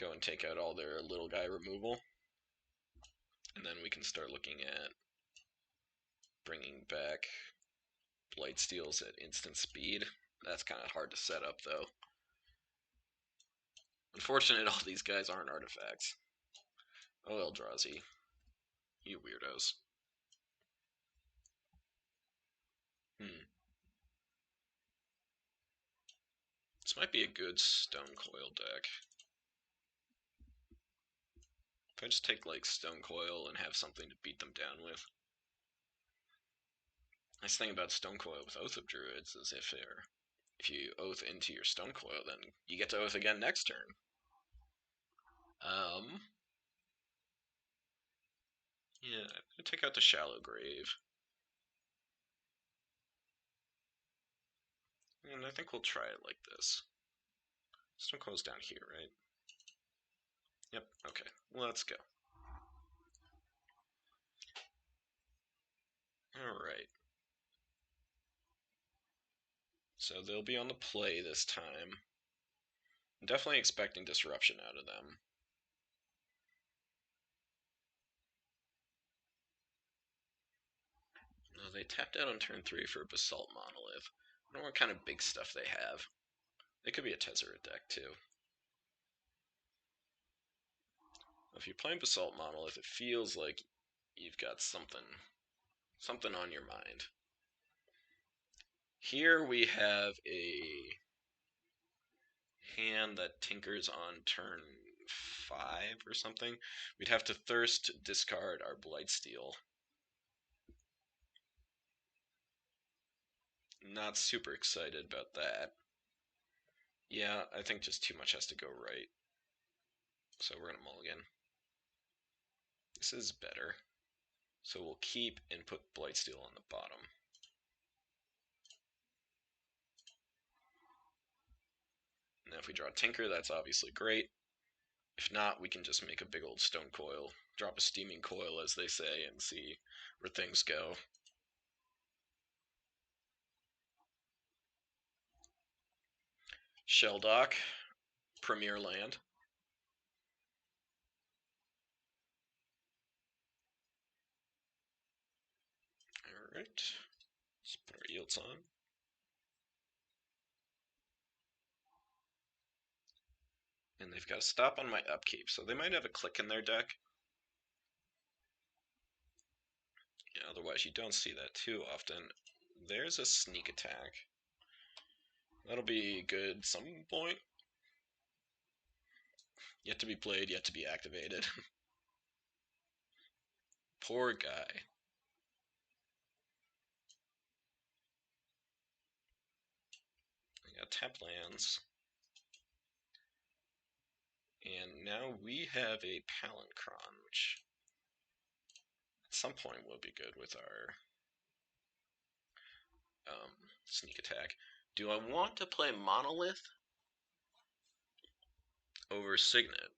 and take out all their little guy removal. And then we can start looking at bringing back Blightsteals at instant speed. That's kind of hard to set up, though. Unfortunate, all these guys aren't artifacts. Oh, Eldrazi. You weirdos. This might be a good Stone Coil deck. If I just take, like, Stone Coil and have something to beat them down with. Nice thing about Stone Coil with Oath of Druids is if you Oath into your Stone Coil, then you get to Oath again next turn. Yeah, I'm gonna take out the Shallow Grave. And I think we'll try it like this. Stone Coil's down here, right? Yep, okay. Let's go. Alright. So they'll be on the play this time. I'm definitely expecting disruption out of them. No, they tapped out on turn 3 for a Basalt Monolith. I don't know what kind of big stuff they have. They could be a Tezzeret deck, too. If you're playing Basalt Monolith, it feels like you've got something on your mind. Here we have a hand that tinkers on turn 5 or something. We'd have to Thirst discard our Blightsteel. Not super excited about that. Yeah, I think just too much has to go right. So we're gonna mulligan. This is better. So we'll keep and put Blightsteel on the bottom. Now if we draw Tinker, that's obviously great. If not, we can just make a big old Stone Coil, drop a Steaming Coil as they say, and see where things go. Shelldock, Premier Land. Alright, let's put our yields on. And they've got to stop on my upkeep, so they might have a click in their deck. Yeah, otherwise you don't see that too often. There's a sneak attack. That'll be good some point. Yet to be played, yet to be activated. Poor guy. I got tap lands. And now we have a Palinchron, which at some point will be good with our sneak attack. Do I want to play Monolith over Signet?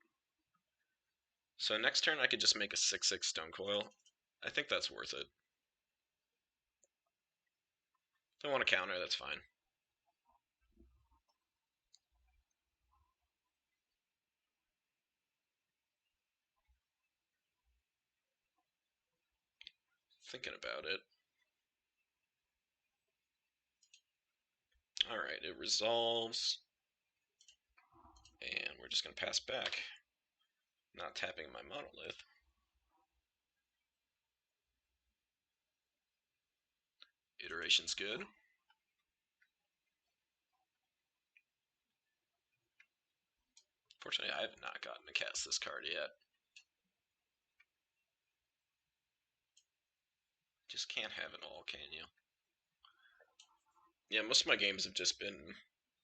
So next turn I could just make a 6/6 Stone Coil. I think that's worth it. Don't want to counter, that's fine. Thinking about it. Alright, it resolves. And we're just going to pass back. Not tapping my Monolith. Iteration's good. Fortunately, I have not gotten to cast this card yet. Just can't have it all, can you? Yeah, most of my games have just been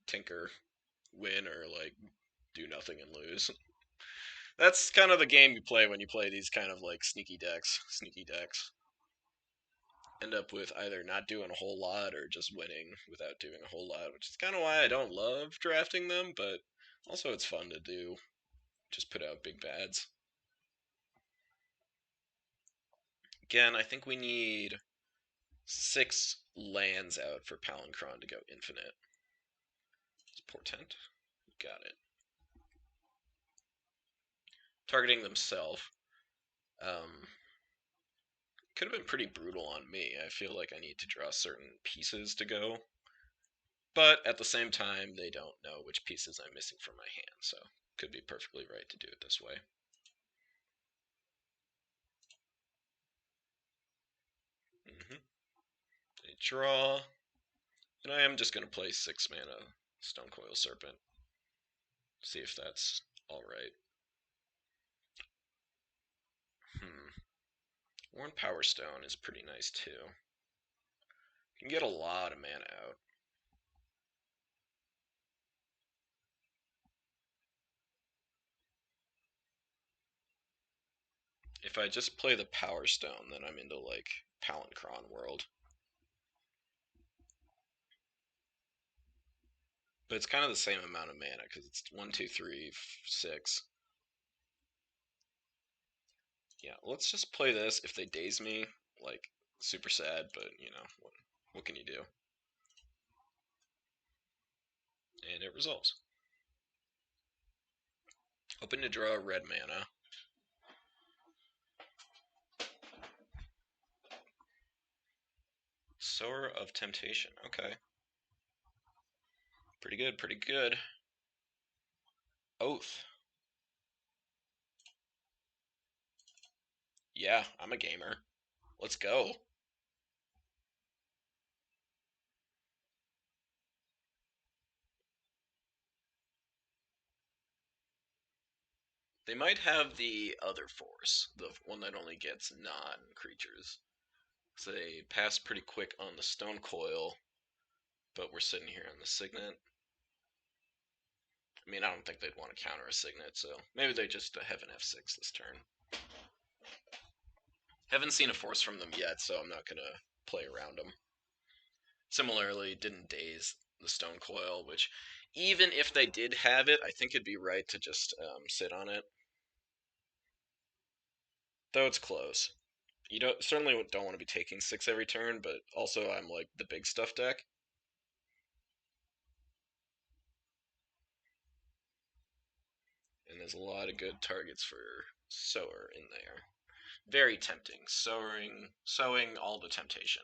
tinker, win, or like do nothing and lose. That's kind of the game you play when you play these kind of like sneaky decks. End up with either not doing a whole lot or just winning without doing a whole lot, which is kind of why I don't love drafting them, but also it's fun to do. Just put out big bads. Again, I think we need 6 lands out for Palinchron to go infinite. It's Portent. Got it. Targeting themselves. Could have been pretty brutal on me. I feel like I need to draw certain pieces to go. But at the same time, they don't know which pieces I'm missing from my hand, so could be perfectly right to do it this way. They draw. And I am just going to play 6 mana Stonecoil Serpent. See if that's alright. Worn Power Stone is pretty nice too. You can get a lot of mana out. If I just play the Power Stone, then I'm into like Palinchron world. But it's kind of the same amount of mana because it's 1, 2, 3, 6. Yeah, let's just play this. If they daze me, like super sad, but you know what can you do? And it resolves. Open to draw red mana. Sower of Temptation. Okay. Pretty good, pretty good. Oath. Yeah, I'm a gamer. Let's go. They might have the other force, the one that only gets non-creatures. So they pass pretty quick on the Stone Coil, but we're sitting here on the Signet. I mean, I don't think they'd want to counter a Signet, so maybe they just have an F6 this turn. Haven't seen a force from them yet, so I'm not going to play around them. Similarly, didn't daze the Stone Coil, which even if they did have it, I think it'd be right to just sit on it. Though it's close. You certainly don't want to be taking 6 every turn, but also I'm like the big stuff deck. has a lot of good targets for Sower in there. Very tempting. Sowing all the temptation.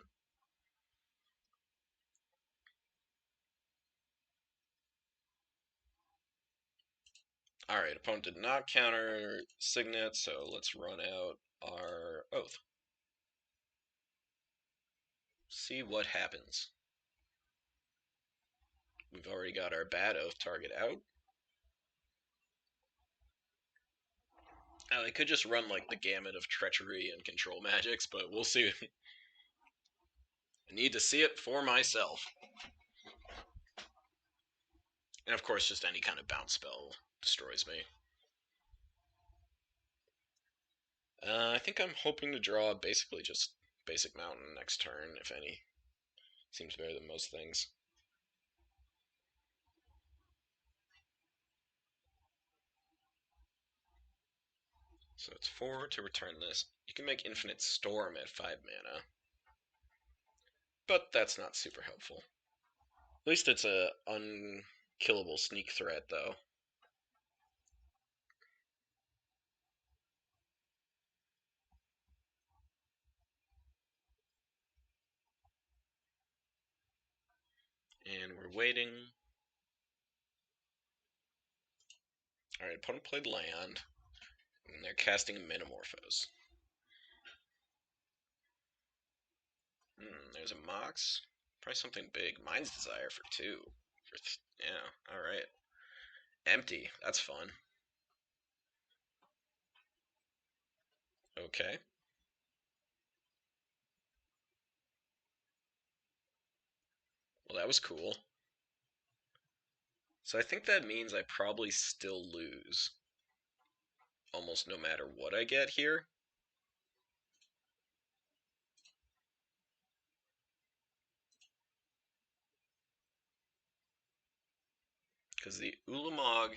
Alright, opponent did not counter Signet, so let's run out our Oath. See what happens. We've already got our bad Oath target out. Now, they could just run like the gamut of treachery and control magics, but we'll see. I need to see it for myself. And of course, just any kind of bounce spell destroys me. I think I'm hoping to draw basically just basic mountain next turn, if any. Seems better than most things. So it's 4 to return this. You can make Infinite Storm at 5 mana. But that's not super helpful. At least it's a unkillable sneak threat, though. And we're waiting. Alright, opponent played land. And they're casting Metamorphose. There's a Mox. Probably something big. Mind's Desire for 2. Yeah, alright. Empty. That's fun. Okay. Well, that was cool. So I think that means I probably still lose. Almost no matter what I get here. Because the Ulamog,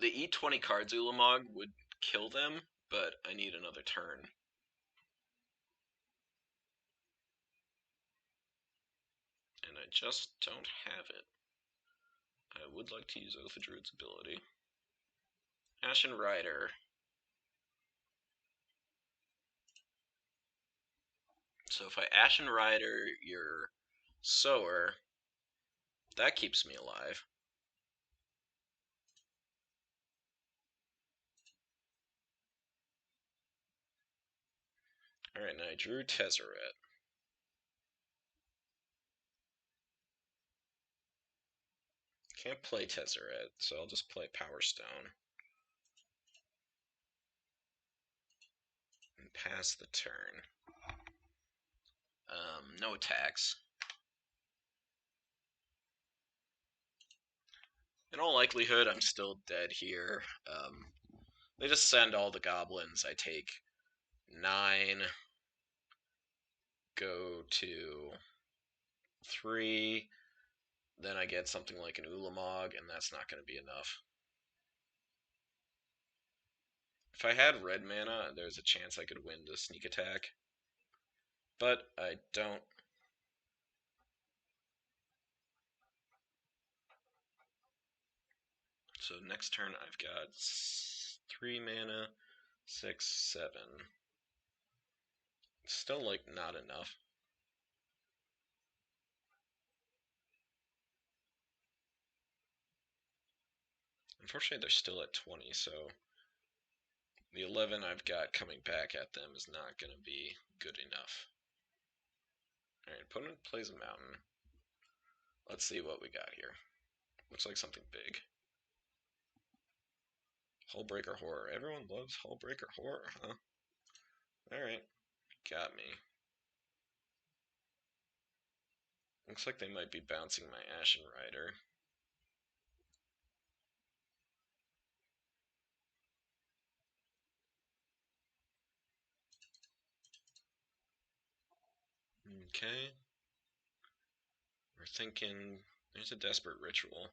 the E20 cards Ulamog would kill them, but I need another turn. And I just don't have it. I would like to use Oath of Druid's ability. Ashen Rider. So if I Ashen Rider your Sower, that keeps me alive. Alright, now I drew Tezzeret. Can't play Tezzeret, so I'll just play Power Stone. And pass the turn. No attacks. In all likelihood, I'm still dead here. They just send all the goblins. I take 9, go to 3, then I get something like an Ulamog, and that's not going to be enough. If I had red mana, there's a chance I could win the sneak attack. But I don't. So next turn I've got 3 mana, 6, 7. Still, like, not enough. Unfortunately, they're still at 20, so the 11 I've got coming back at them is not going to be good enough. Alright, opponent plays a mountain. Let's see what we got here. Looks like something big. Hullbreaker Horror. Everyone loves Hullbreaker Horror, huh? Alright, got me. Looks like they might be bouncing my Ashen Rider. Okay. We're thinking there's a Desperate Ritual.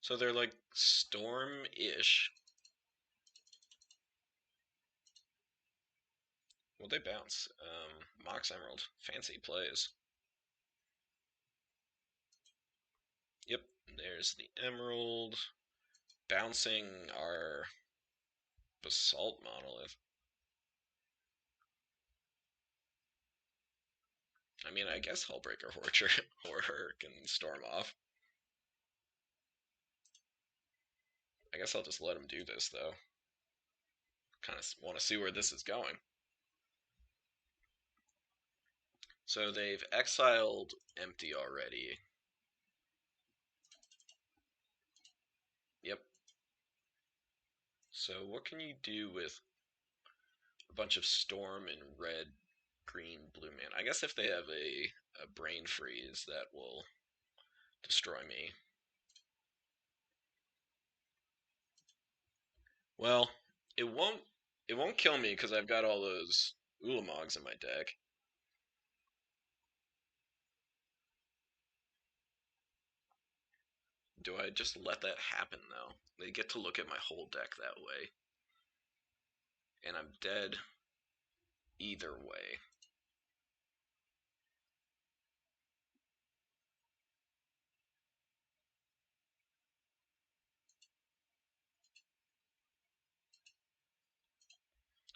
So they're like Storm-ish. Well, they bounce. Mox Emerald. Fancy plays. Yep, there's the Emerald. bouncing our Basalt Monolith. I mean, I guess Hullbreaker Horror can storm off. I guess I'll just let him do this, though. Kind of want to see where this is going. So they've exiled Empty already. Yep. So what can you do with a bunch of Storm and red, green, blue mana? I guess if they have a Brain Freeze, that will destroy me. Well, it won't kill me because I've got all those Ulamogs in my deck. Do I just let that happen though? They get to look at my whole deck that way. And I'm dead either way.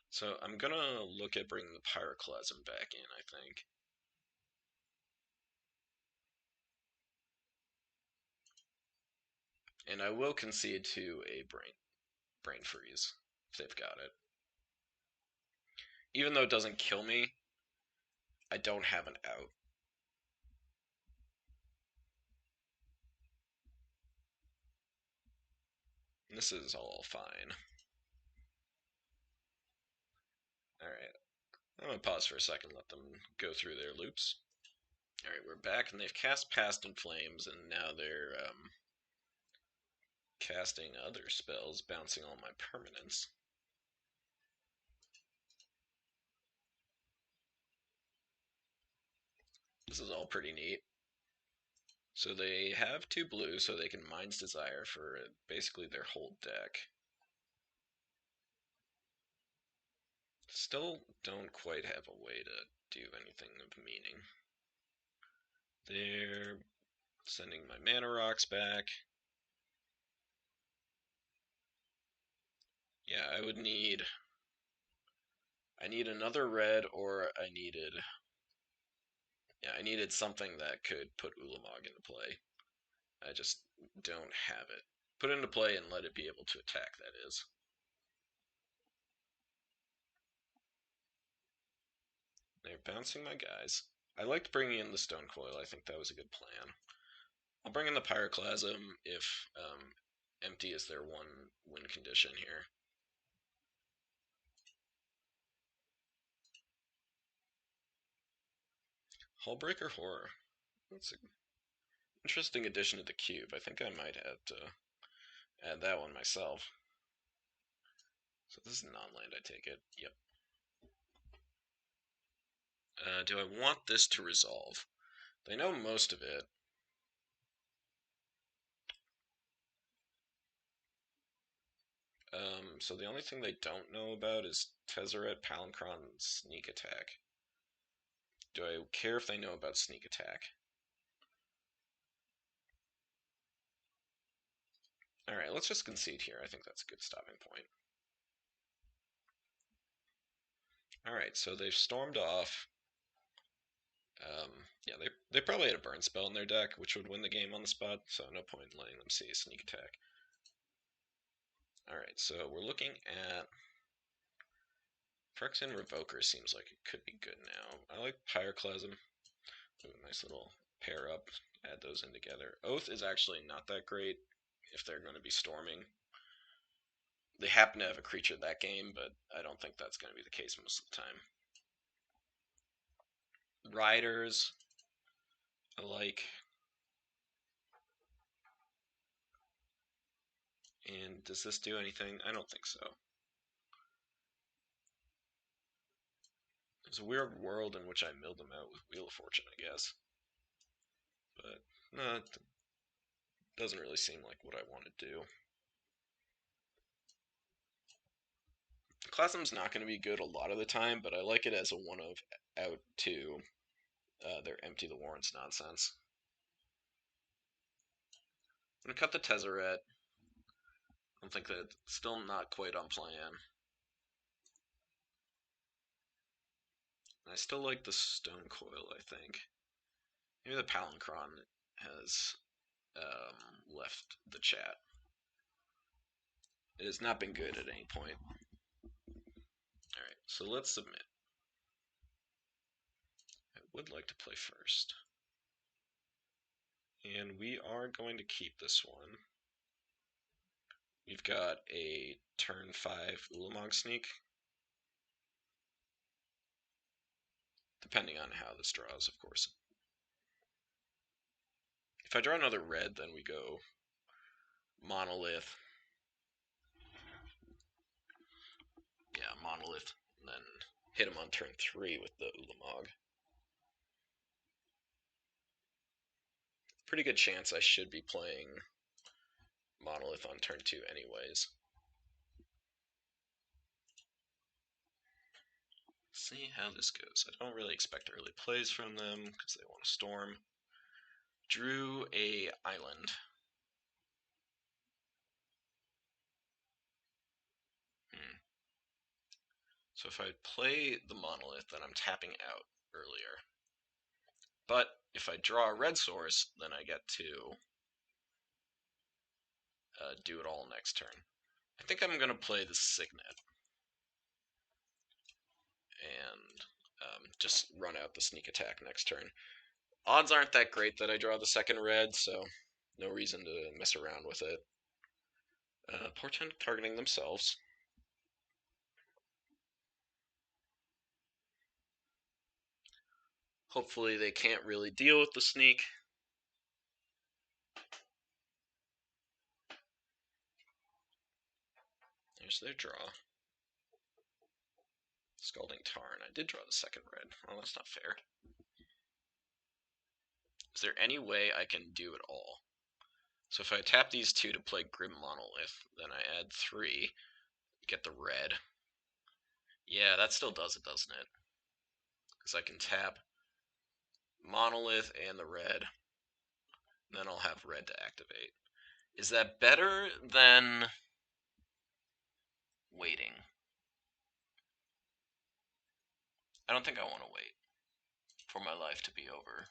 So I'm gonna look at bringing the Pyroclasm back in, I think. And I will concede to a brain freeze if they've got it. Even though it doesn't kill me, I don't have an out. And this is all fine. Alright. I'm gonna pause for a second, let them go through their loops. Alright, we're back, and they've cast Past in Flames, and now they're casting other spells, bouncing all my permanents. This is all pretty neat. So they have 2 blue, so they can Mind's Desire for basically their whole deck. Still don't quite have a way to do anything of meaning. They're sending my mana rocks back. Yeah, I need another red, or I needed something that could put Ulamog into play. I just don't have it. Put into play and let it be able to attack, that is. They're bouncing my guys. I liked bringing in the Stone Coil. I think that was a good plan. I'll bring in the Pyroclasm if Empty is their one win condition here. Hullbreaker Horror. That's an interesting addition to the cube. I think I might have to add that one myself. So this is non-land, I take it. Yep. Do I want this to resolve? They know most of it. So the only thing they don't know about is Tezzeret, Palinchron, and Sneak Attack. Do I care if they know about Sneak Attack? Alright, let's just concede here. I think that's a good stopping point. Alright, so they've stormed off. Yeah, they probably had a burn spell in their deck, which would win the game on the spot, so no point in letting them see a Sneak Attack. Alright, so we're looking at... Phyrexian Revoker seems like it could be good now. I like Pyroclasm. Ooh, nice little pair up. Add those in together. Oath is actually not that great if they're going to be storming. They happen to have a creature that game, but I don't think that's going to be the case most of the time. Riders, I like. And does this do anything? I don't think so. There's a weird world in which I milled them out with Wheel of Fortune, I guess. But, no, it doesn't really seem like what I want to do. Classum's not going to be good a lot of the time, but I like it as a one-of out to their Empty the Warrens nonsense. I'm going to cut the Tezzeret. I think that's still not quite on plan. I still like the Stone Coil, I think. Maybe the Palancron has left the chat. It has not been good at any point. Alright, so let's submit. I would like to play first. And we are going to keep this one. We've got a turn 5 Ulamog Sneak. Depending on how this draws, of course. If I draw another red, then we go Monolith. Yeah, Monolith, and then hit him on turn 3 with the Ulamog. Pretty good chance I should be playing Monolith on turn 2 anyways. See how this goes. I don't really expect early plays from them because they want to storm. Drew a island. So if I play the Monolith, then I'm tapping out earlier. But if I draw a red source, then I get to do it all next turn. I think I'm going to play the Signet. And just run out the sneak attack next turn. Odds aren't that great that I draw the second red, so no reason to mess around with it. Portend targeting themselves. Hopefully they can't really deal with the sneak. There's their draw. Scalding Tarn. I did draw the second red. Well, that's not fair. Is there any way I can do it all? So if I tap these two to play Grim Monolith, then I add 3, get the red. Yeah, that still does it, doesn't it? Because I can tap Monolith and the red, and then I'll have red to activate. Is that better than waiting? I don't think I want to wait for my life to be over.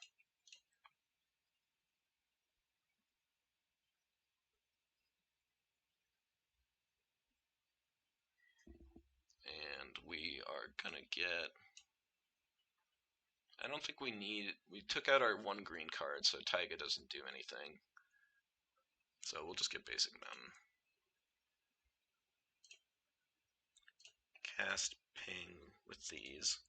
And we are gonna get... I don't think we need... We took out our 1 green card, so Taiga doesn't do anything. So we'll just get Basic Mountain. Cast Ping with these.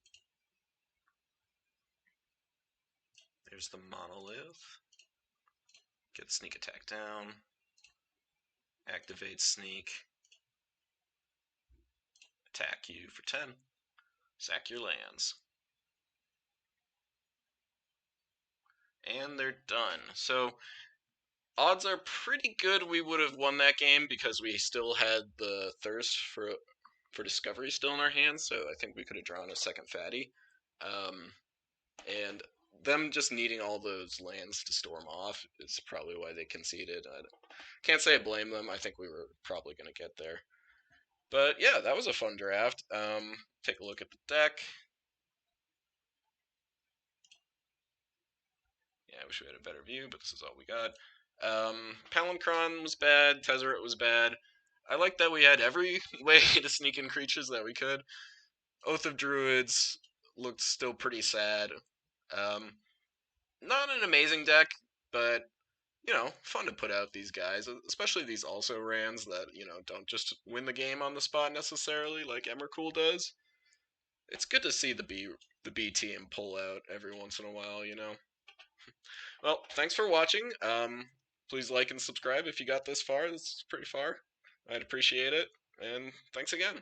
There's the Monolith. Get Sneak Attack down. Activate Sneak. Attack you for 10. Sack your lands. And they're done. So odds are pretty good we would have won that game because we still had the thirst for discovery still in our hands, so I think we could have drawn a second fatty. And them just needing all those lands to storm off is probably why they conceded. I can't say I blame them. I think we were probably going to get there. But yeah, that was a fun draft. Take a look at the deck. Yeah, I wish we had a better view, but this is all we got. Palancron was bad. Tezzeret was bad. I like that we had every way to sneak in creatures that we could. Oath of Druids looked still pretty sad. Not an amazing deck, but, you know, fun to put out these guys, especially these also-rans that, you know, don't just win the game on the spot necessarily like Emrakul does. It's good to see the B team pull out every once in a while, you know. Well, thanks for watching. Please like and subscribe if you got this far. This is pretty far. I'd appreciate it. And thanks again.